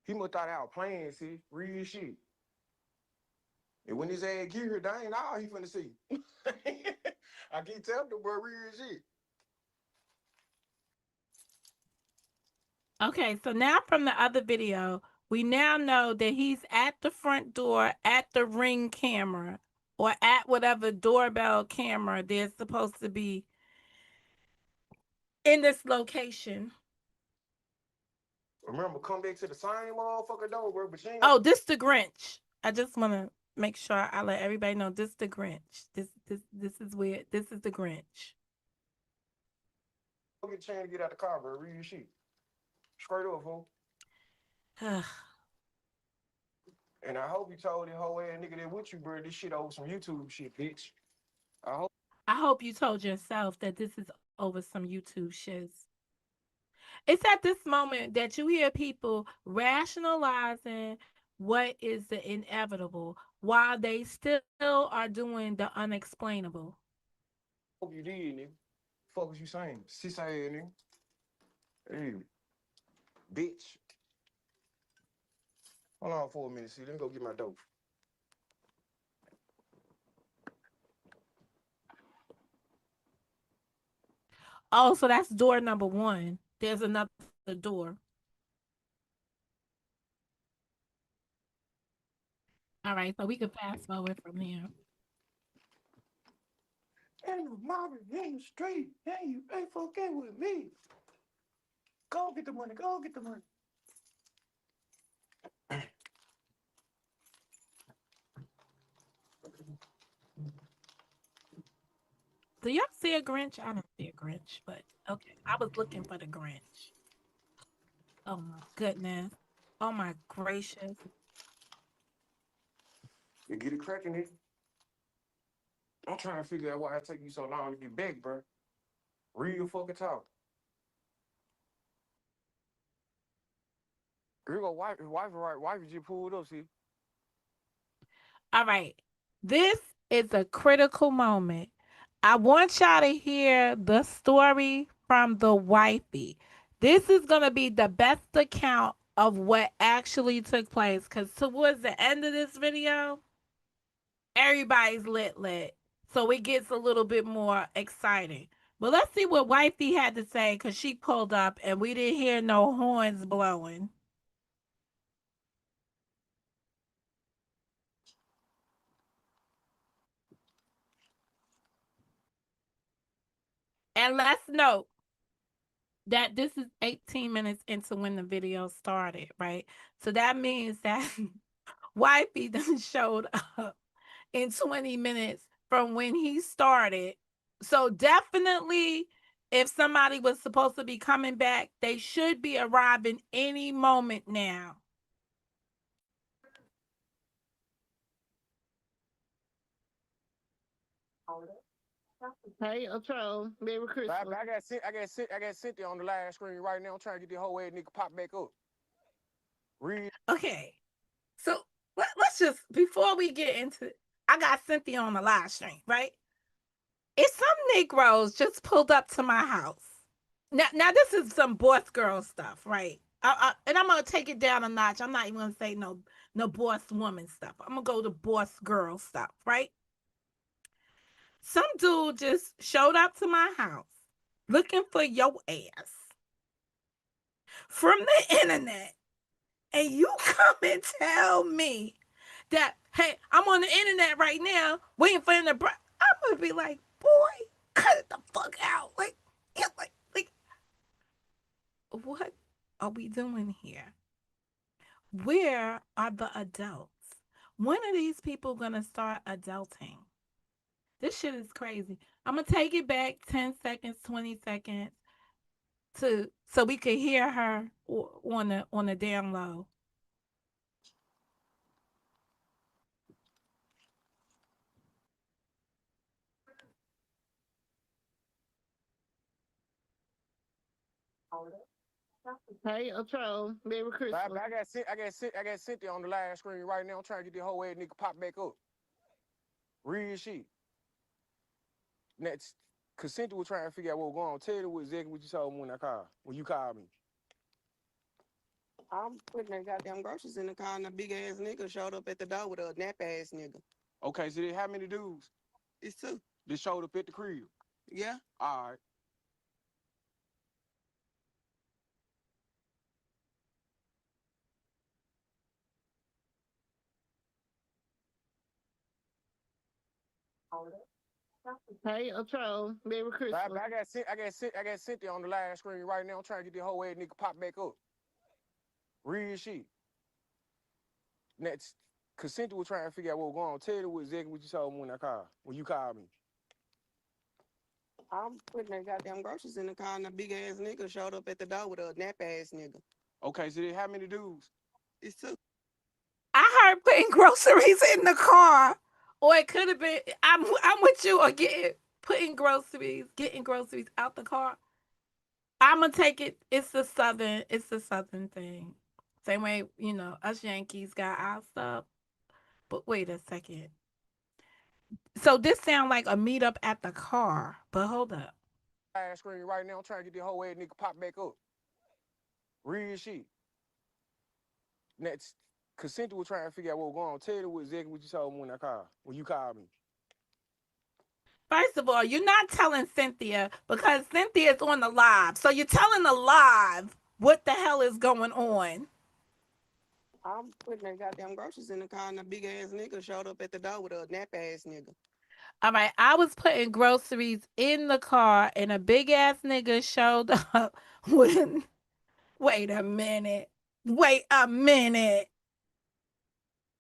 He must thought I was playing, see. Real shit. And when his ass get here, that ain't all he finna see. I keep telling the bro, real shit. Okay, so now from the other video, we now know that he's at the front door at the Ring camera or at whatever doorbell camera there's supposed to be in this location. Remember, come back to the same motherfucker door, bro. But you ain't Oh, this the Grinch. I just want to make sure I let everybody know this the Grinch. This is weird. This is the Grinch. gonna get a chance to get out the car, bro. Real shit. Straight up, fool. And I hope you told that whole ass nigga that with you, bro, this shit over some YouTube shit, bitch. I hope. I hope you told yourself that this is over some YouTube shiz. It's at this moment that you hear people rationalizing what is the inevitable while they still are doing the unexplainable. Hope you did, nigga. Fuck was you saying? Sis ass nigga. Hey, bitch. Hold on for a minute, see. Let me go get my dope. Oh, so that's door number one. There's another door. All right, so we can fast forward from here. And you mobbing in the street, and you ain't fucking with me. Go get the money, go get the money. Do y'all see a Grinch? I don't see a Grinch, but okay. I was looking for the Grinch. Oh my goodness. Oh my gracious. You get it cracking, nigga. I'm trying to figure out why it take you so long to get back, bro. Real fucking talk. Here go wife, right? Wife just pulled up, see. All right. This is a critical moment. I want y'all to hear the story from the wifey. This is going to be the best account of what actually took place because towards the end of this video, everybody's lit. So it gets a little bit more exciting. But let's see what wifey had to say because she pulled up and we didn't hear no horns blowing. And let's note that this is 18 minutes into when the video started, right? So that means that wifey done showed up in 20 minutes from when he started. So definitely, if somebody was supposed to be coming back, they should be arriving any moment now. Hey, Otro, Merry Christmas. I got Cynthia on the live screen right now. I'm trying to get the whole ass nigga pop back up. Real. Okay, so let's just, before we get into it, I got Cynthia on the live stream, right? If some Negroes just pulled up to my house, now this is some boss girl stuff, right? And I'm gonna take it down a notch. I'm not even gonna say no boss woman stuff. I'm gonna go to boss girl stuff, right? Some dude just showed up to my house looking for your ass from the internet, and you come and tell me that, hey, I'm on the internet right now waiting for him to. I'm gonna be like, boy, cut it the fuck out, like, yeah, like, what are we doing here? Where are the adults? When are these people gonna start adulting? This shit is crazy. I'm gonna take it back 10 seconds, 20 seconds to so we could hear her on the down low. Hey, Otro, Merry Christmas. I got Cynthia on the live screen right now. I'm trying to get the whole ass nigga pop back up. Real shit. Next, cause Cynthia was trying to figure out what was going on. Tell her exactly what you told me when you called me. I'm putting that goddamn groceries in the car, and a big ass nigga showed up at the door with a nap ass nigga. Okay, so how many dudes? It's two. They showed up at the crib. Yeah. All right. Hey, Otro, Merry Christmas. I got Cynthia on the live screen right now. I'm trying to get the whole ass nigga pop back up. Real shit. Next, cause Cynthia was trying to figure out what was going on. Tell her exactly what you told me when you called me. I'm putting that goddamn groceries in the car, and a big ass nigga showed up at the door with a nap ass nigga. Okay, so how many dudes? It's two. I heard putting groceries in the car, or it could have been I'm with you, or getting groceries out the car. I'm gonna take it. It's the southern thing. Same way, us Yankees got our stuff. But wait a second. So this sound like a meetup at the car. But hold up. Live screen right now. I'm trying to get the whole ass nigga pop back up. Real shit. Next, cause Cynthia was trying to figure out what was going on. Tell her exactly what you told me when you called me. First of all, you're not telling Cynthia because Cynthia's on the live. So you're telling the live what the hell is going on. I'm putting that goddamn groceries in the car, and a big ass nigga showed up at the door with a nap ass nigga. All right, I was putting groceries in the car and a big ass nigga showed up with wait a minute. Wait a minute.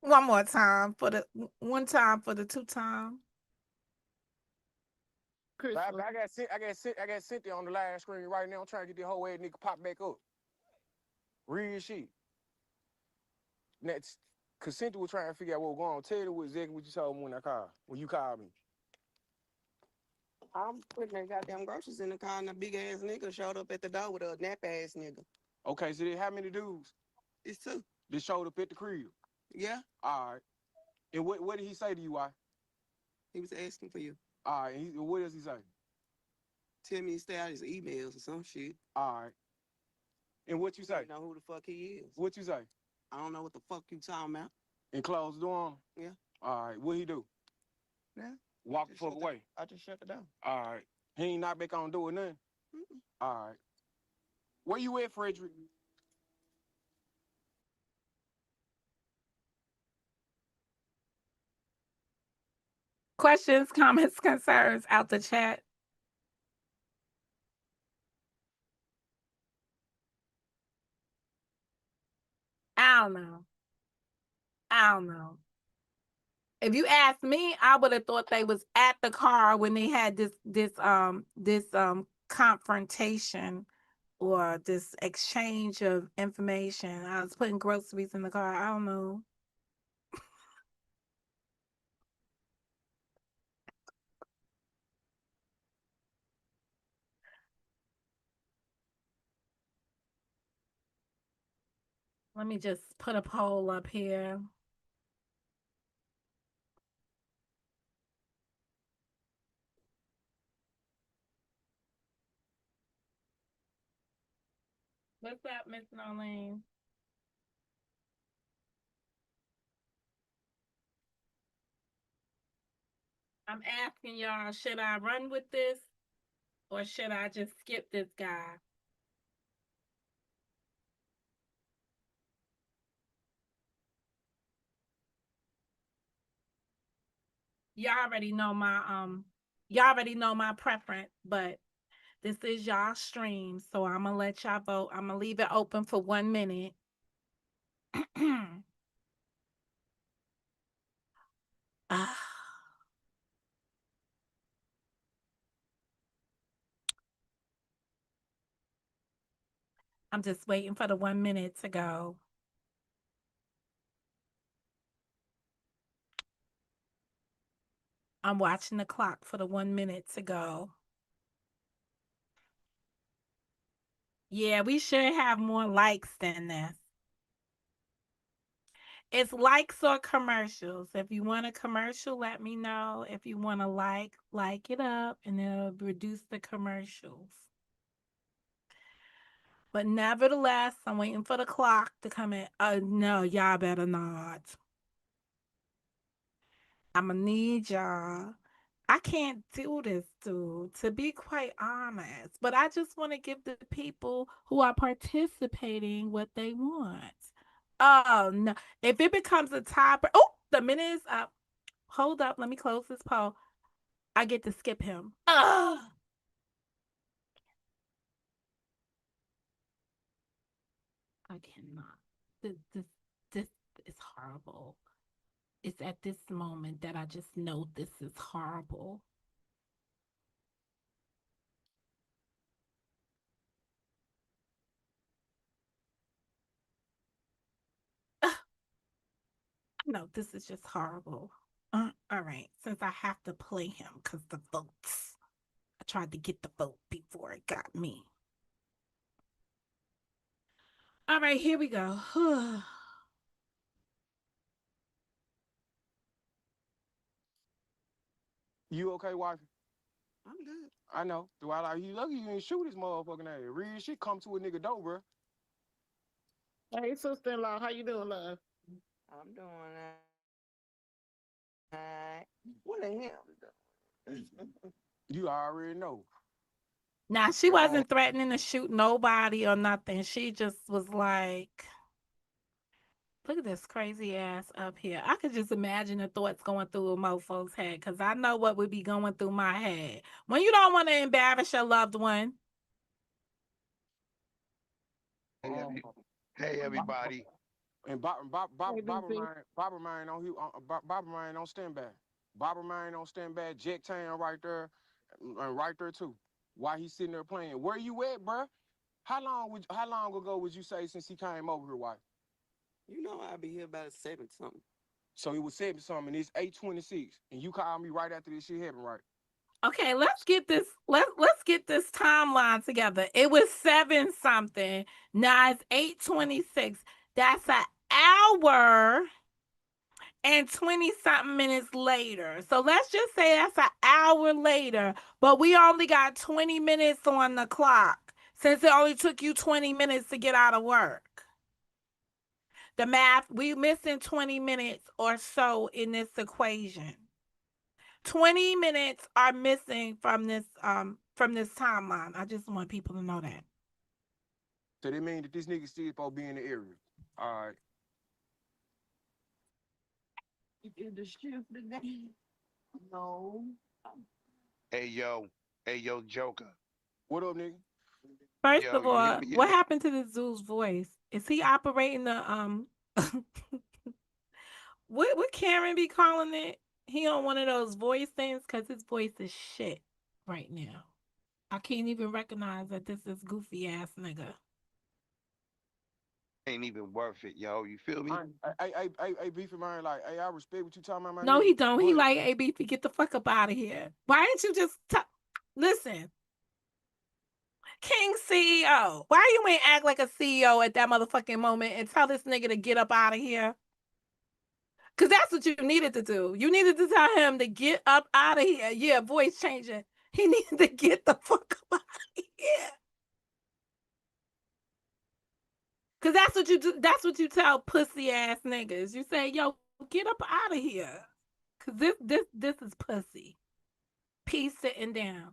One more time for the one time for the two time. Crystal. I got Cynthia on the live screen right now. I'm trying to get the whole ass nigga pop back up. Real shit. Next, cause Cynthia was trying to figure out what was going on. Tell her exactly what you told me when you called me. I'm putting their goddamn groceries in the car, and a big ass nigga showed up at the door with a nap ass nigga. Okay, so then how many dudes? It's two. That showed up at the crib? Yeah, All right. And what did he say to you, why? he was asking for you. All right. And what does he say? Tell me to stay out his emails or some shit. All right. And what you I say? don't know who the fuck he is. What you say? I don't know what the fuck you talking about. And close the door on him? Yeah. All right. What he do? Yeah. Walk the fuck away. I just shut the door. All right. He ain't not back on doing nothing? Mm-mm. All right. Where you at, Frederick? Questions, comments, concerns out the chat. I don't know. I don't know. If you ask me, I would have thought they was at the car when they had this confrontation or this exchange of information. I was putting groceries in the car. I don't know. Let me just put a poll up here. What's up, Miss Nolene? I'm asking y'all, should I run with this or should I just skip this guy? Y'all already know my preference, but this is y'all stream, so I'm gonna let y'all vote. I'm gonna leave it open for 1 minute. Ah, I'm just waiting for the 1 minute to go. I'm watching the clock for the 1 minute to go. Yeah, we should have more likes than this. It's likes or commercials. If you want a commercial, let me know. If you want to like it up, and it'll reduce the commercials. But nevertheless, I'm waiting for the clock to come in. No, y'all better not. I'm gonna need y'all. I can't do this, dude, to be quite honest. But I just want to give the people who are participating what they want. Oh no. If it becomes a tie, oh, the minute is up. Hold up, let me close this poll. I get to skip him. Ugh. I cannot. This is horrible. It's at this moment that I just know this is horrible. No, this is just horrible. All right, since I have to play him because the votes. I tried to get the vote before it got me. All right, here we go. You okay, wifey? I'm good. I know. Do I like you? Lucky you didn't shoot this motherfucking ass. Real shit come to a nigga door, bro. Hey, sister-in-law, how you doing, love? I'm doing that. What the hell is that? You already know. Now, she wasn't threatening to shoot nobody or nothing. She just was like, Look at this crazy ass up here. I could just imagine the thoughts going through a mofo's head because I know what would be going through my head. When you don't want to embarrass your loved one. Hey, Um, hey everybody. and Hey, BB. Bobber Mine on Bobber Mine on standby. Bobber Mine on standby. Jack Town right there, and right there too. While he's sitting there playing, where you at, bruh? How long ago would you say since he came over here, wife? You know I'll be here about 7 something. So it was 7 something. It's 8:26, and you called me right after this shit happened, right? Okay, let's get this timeline together. It was 7 something. Now it's 8:26. That's an hour and 20 something minutes later. So let's just say that's an hour later, but we only got 20 minutes on the clock since it only took you 20 minutes to get out of work. The math, we missing 20 minutes or so in this equation. 20 minutes are missing from this timeline. I just want people to know that. So that means that this nigga still supposed to be in the area. All right. You did the shift today? No. Hey yo. Hey yo, Joker. What up, nigga? First Yo, of you hear all, me? what happened to the Zoo's voice? Is he operating the what Karen be calling it? He on one of those voice things because his voice is shit right now. I can't even recognize that this is goofy ass nigga. Ain't even worth it, yo. You feel me? I beefing mine like, hey, I respect what you talking about, my No, nigga. he don't. He But like, hey, Beefy, get the fuck up out of here. Why didn't you just listen? King CEO. Why you ain't act like a CEO at that motherfucking moment and tell this nigga to get up out of here? Cause that's what you needed to do. You needed to tell him to get up out of here. Yeah, voice changing. He needed to get the fuck up out of here. Cause that's what you do. That's what you tell pussy ass niggas. You say, yo, get up out of here. Cause this is pussy. Peace sitting down.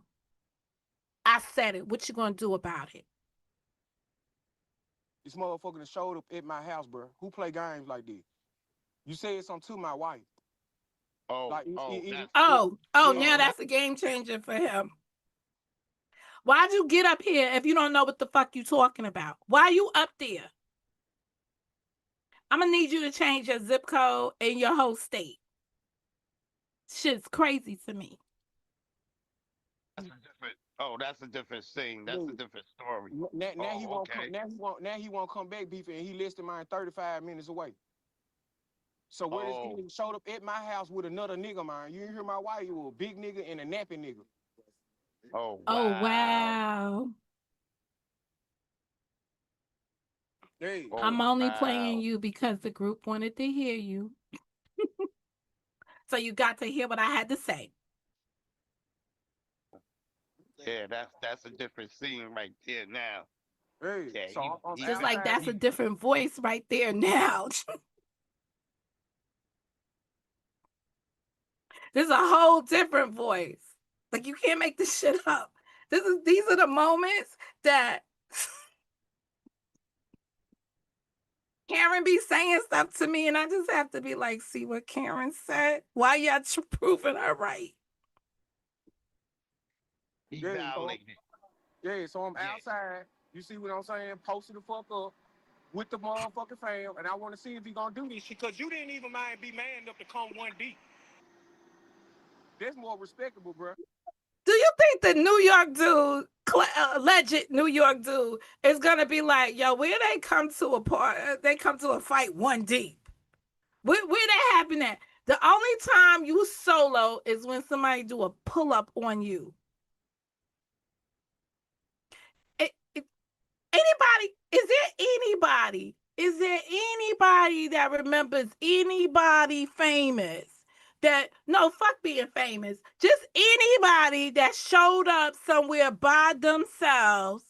I said it. What you gonna do about it? this motherfucker that showed up at my house, bro. Who play games like this? You said something to my wife. Oh, Like, oh, that's Oh, yeah, now oh, that's a game changer for him. Why'd you get up here if you don't know what the fuck you talking about? Why you up there? I'm gonna need you to change your zip code and your whole state. Shit's crazy to me. that's a different that's a different thing. That's a dude. different story. Now he Oh, won't come. okay. Now he won't come back beefing. And he listed mine 35 minutes away. So where this Oh, nigga showed up at my house with another nigga, man. You didn't hear my wife? You a big nigga and a nappy nigga. oh Oh wow. wow. Hey, Oh I'm only playing wow. you because the group wanted to hear you. So you got to hear what I had to say. Yeah, that's a different scene right there now. hey. Yeah, So I'm he Just went like outside. that's a he different voice right there now. There's a whole different voice. Like you can't make this shit up. These are the moments that Karen be saying stuff to me, and I just have to be like, see what Karen said? Why y'all proving her right? he Yeah, so violated. I'm Yeah. outside. You see what I'm saying? Posted the fuck up with the motherfucking fam, and I want to see if he gonna do this shit. Cause you didn't even mind be man enough to come one deep. That's more respectable, bro. Do you think the New York dude, alleged New York dude, is gonna be like, yo, where they come to a part, they come to a fight one deep? Where that happen at? The only time you solo is when somebody do a pull up on you. It, anybody? Is there anybody that remembers anybody famous? That no fuck being famous. Just anybody that showed up somewhere by themselves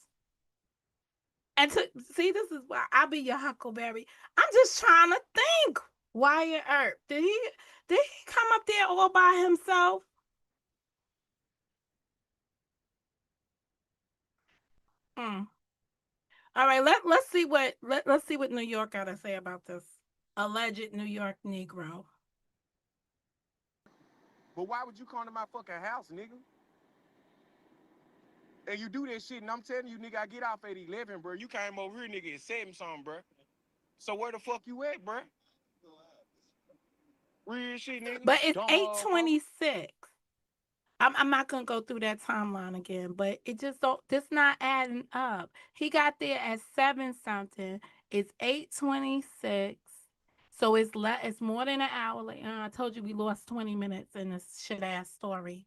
and to see this is why I'll be your Huckleberry. I'm just trying to think. Wyatt Earp. Did he come up there all by himself? Mm. All right, let's see what New York gotta say about this. Alleged New York Negro. But why would you come to my fucking house, nigga? And you do that shit, and I'm telling you, nigga, I get off at 11, bro. You came over here, nigga, at 7 something, bro. So where the fuck you at, bro? Real shit, nigga. But it's Dumb motherfucker. 8:26. I'm not gonna go through that timeline again, but it just don't. This not adding up. He got there at 7 something. It's 8:26. So it's more than an hour later. I told you we lost 20 minutes in this shit ass story.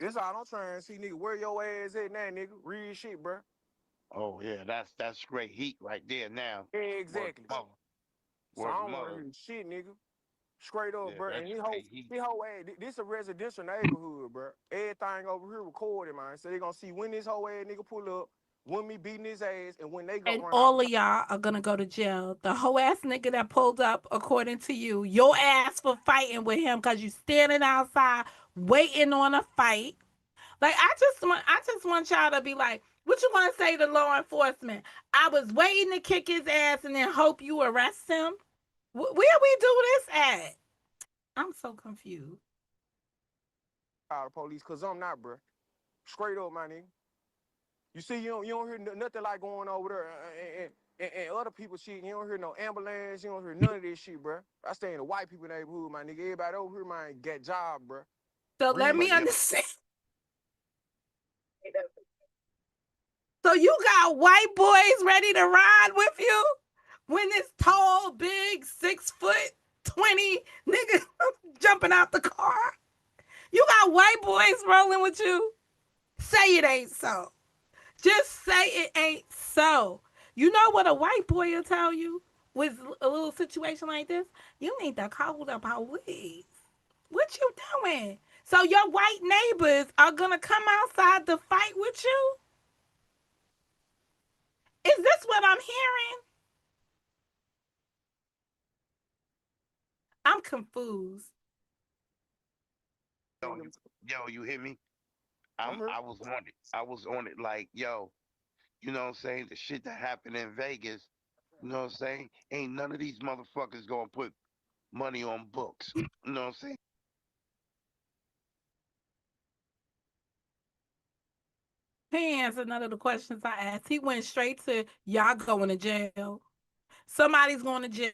That's all I'm trying to see, nigga. Where your ass at now, nigga? Real shit, bro. Oh yeah, that's great heat right there now. Yeah, Word exactly. mother. So Word I don't want to mother. hear shit, nigga. Straight up, Yeah, bro. that's And great heat. his whole ass, this a residential neighborhood, bro. Everything over here recorded, man. So they gonna see when this whole ass nigga pull up, when me beating his ass, and when they go And run off. all of y'all are gonna go to jail. The whole ass nigga that pulled up, according to you, your ass for fighting with him because you standing outside waiting on a fight. Like I just want y'all to be like, what you want to say to law enforcement? I was waiting to kick his ass and then hope you arrest him. Where we do this at? I'm so confused. Call the police, cause I'm not, bro. Straight up, my nigga. You see, you don't hear nothing like going over there and other people shit. You don't hear no ambulance. You don't hear none of this shit, bro. I stay in the white people neighborhood, my nigga. Everybody over here, man, get job, bro. So let Real me But shit. yo, understand. So you got white boys ready to ride with you when this tall, big, 6 foot 20 nigga jumping out the car? You got white boys rolling with you? Say it ain't so. Just say it ain't so. You know what a white boy will tell you with a little situation like this? You need to call the police. What you doing? So your white neighbors are gonna come outside to fight with you? Is this what I'm hearing? I'm confused. yo, you hear me? I'm here. I was on it. I was on it like, yo, you know what I'm saying? The shit that happened in Vegas, you know what I'm saying? Ain't none of these motherfuckers gonna put money on books. You know what I'm saying? He answered none of the questions I asked. He went straight to y'all going to jail. Somebody's going to jail.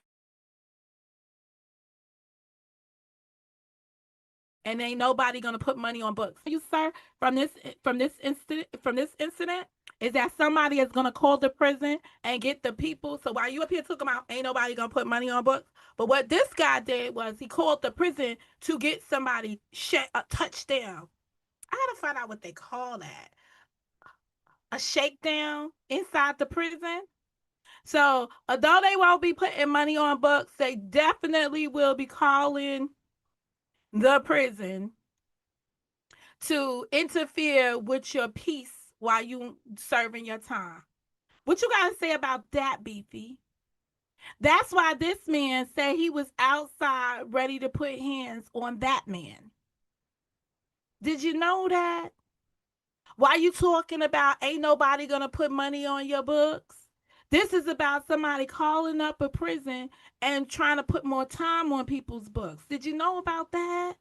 And ain't nobody gonna put money on books. You, sir, from this incident is that somebody is gonna call the prison and get the people. So while you up here talking about ain't nobody gonna put money on books, but what this guy did was he called the prison to get somebody a touchdown. I gotta find out what they call that. A shakedown inside the prison. So although they won't be putting money on books, they definitely will be calling the prison to interfere with your peace while you serving your time. What you gotta say about that, Beefy? That's why this man said he was outside ready to put hands on that man. Did you know that? Why you talking about ain't nobody gonna put money on your books? This is about somebody calling up a prison and trying to put more time on people's books. Did you know about that?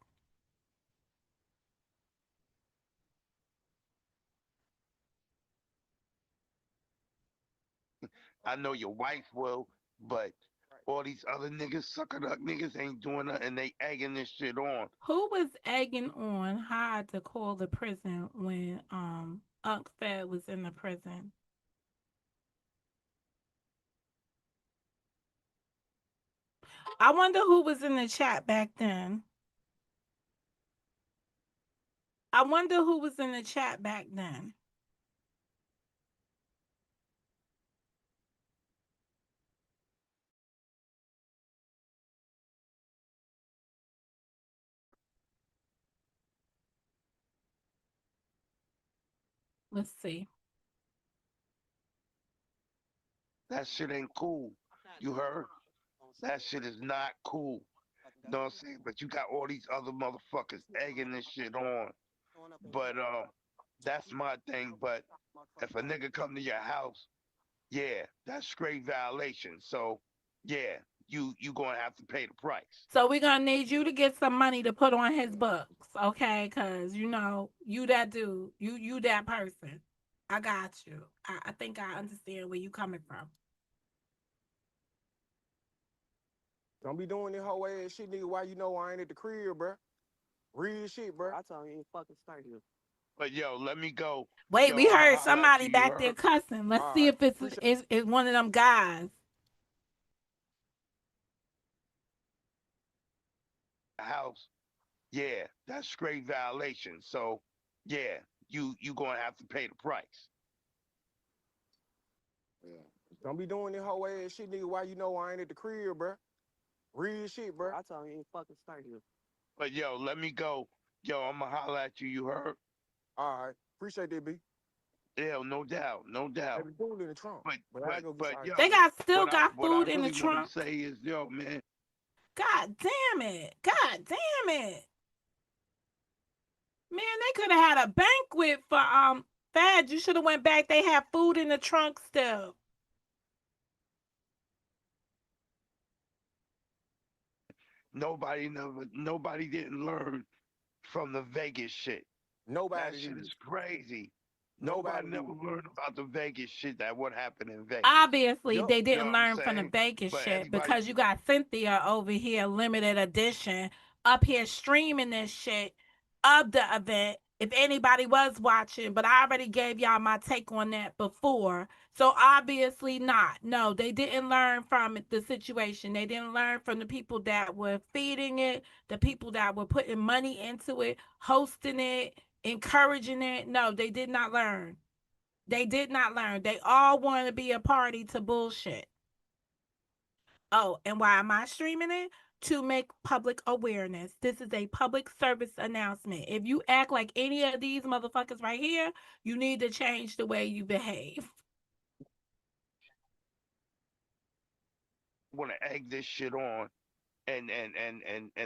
I know your wife will, but all these other niggas, sucker duck niggas, ain't doing nothing. They egging this shit on. Who was egging on Hyde to call the prison when Unc Fed was in the prison? I wonder who was in the chat back then. I wonder who was in the chat back then. Let's see. That shit ain't cool. You heard? That shit is not cool. You know what I'm saying? But you got all these other motherfuckers egging this shit on. But that's my thing. But if a nigga come to your house yeah, that's straight violation. So yeah, you gonna have to pay the price. So we're gonna need you to get some money to put on his books, okay? Cause you that dude, you that person. I got you. I think I understand where you coming from. Don't be doing this whole ass shit, nigga. Why you know I ain't at the crib, bruh? Real shit, bruh. I told you, you ain't fucking start here. But yo, let me go. Wait, Yo, we I'ma heard holler at somebody you. You back there heard? cussing. Let's All see right. if it's Appreciate is one of them guys. The house. Yeah, that's straight violation. So yeah, you gonna have to pay the price. Yeah. Don't be doing this whole ass shit, nigga. Why you know I ain't at the crib, bruh? Real shit, bruh. I told you, you ain't fucking start here. But yo, let me go. Yo, I'ma holler at you. You heard? All right. Appreciate that, B. Yeah, no doubt, no doubt. Have the food in the trunk. But But I but go get but some. They yo, got still what I got what I food in the really wanted trunk. to say is, yo, man, God damn it. God damn it. Man, they could have had a banquet for Fad. You should have went back. They have food in the trunk still. nobody didn't learn from the Vegas shit. That Nobody shit did. is crazy. Nobody Nobody never did. learned about the Vegas shit that what happened in Vegas. Obviously, Yup. they You know didn't what I'm learn from the saying? Vegas But shit everybody, because you got Cynthia over here, limited edition, up here streaming this shit of the event. If anybody was watching, but I already gave y'all my take on that before. So obviously not. No, they didn't learn from the situation. They didn't learn from the people that were feeding it, the people that were putting money into it, hosting it, encouraging it. No, they did not learn. They did not learn. They all want to be a party to bullshit. Oh, and why am I streaming it? To make public awareness. This is a public service announcement. If you act like any of these motherfuckers right here, you need to change the way you behave. want to egg this shit on, and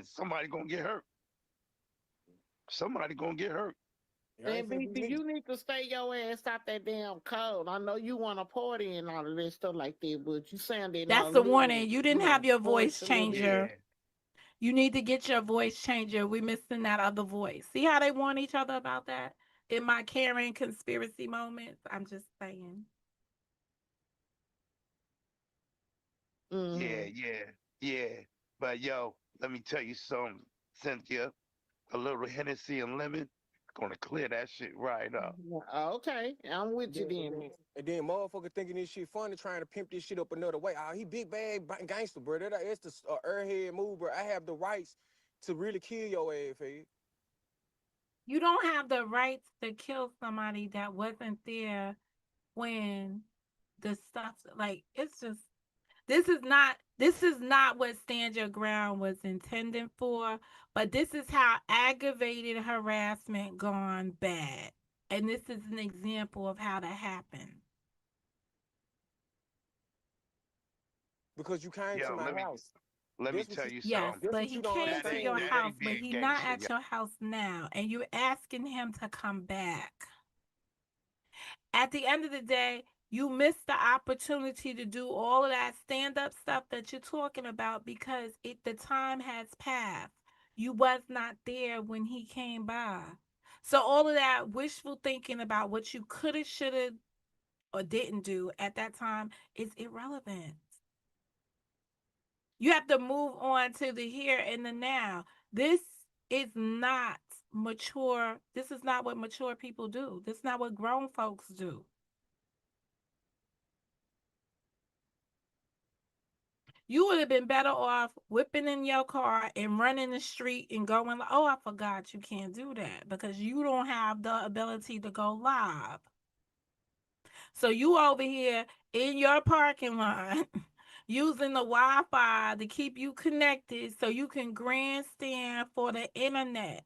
somebody gonna get hurt. Somebody gonna get hurt. Y'all ain't And finna BT, be niggas. you need to stay your ass out that damn cold. I know you want to party and all of that stuff like that, but you sounding a That's the little, warning. You didn't have your voice hoarse a little bit. Yeah, changer. You need to get your voice changer. We missing that other voice. See how they warn each other about that? In my Karen conspiracy moments, I'm just saying. yeah, Mm-hmm. yeah, yeah. But yo, let me tell you something, Cynthia. A little Hennessy and lemon gonna clear that shit right up. Okay, I'm with you then, man. And then motherfucker thinking this shit funny, trying to pimp this shit up another way. Oh, he big bad gangster, bro. That's the airhead move, bro. I have the rights to really kill your ass, fed. You don't have the rights to kill somebody that wasn't there when the stuff like it's just this is not what stand your ground was intended for, but this is how aggravated harassment gone bad. And this is an example of how that happened. Because you came to Yo, my house. let me This what tell you you Yes, something. this but what he you don't came That to ain't your understand. that house, ain't but being he not gangster. at your house now, and you're asking him to come back. At the end of the day, you missed the opportunity to do all of that stand up stuff that you're talking about because the time has passed. You was not there when he came by. So all of that wishful thinking about what you could have, should have, or didn't do at that time is irrelevant. You have to move on to the here and the now. This is not mature. This is not what mature people do. This is not what grown folks do. You would have been better off whipping in your car and running the street and going, oh, I forgot you can't do that because you don't have the ability to go live. So you over here in your parking lot using the Wi-Fi to keep you connected so you can grandstand for the internet.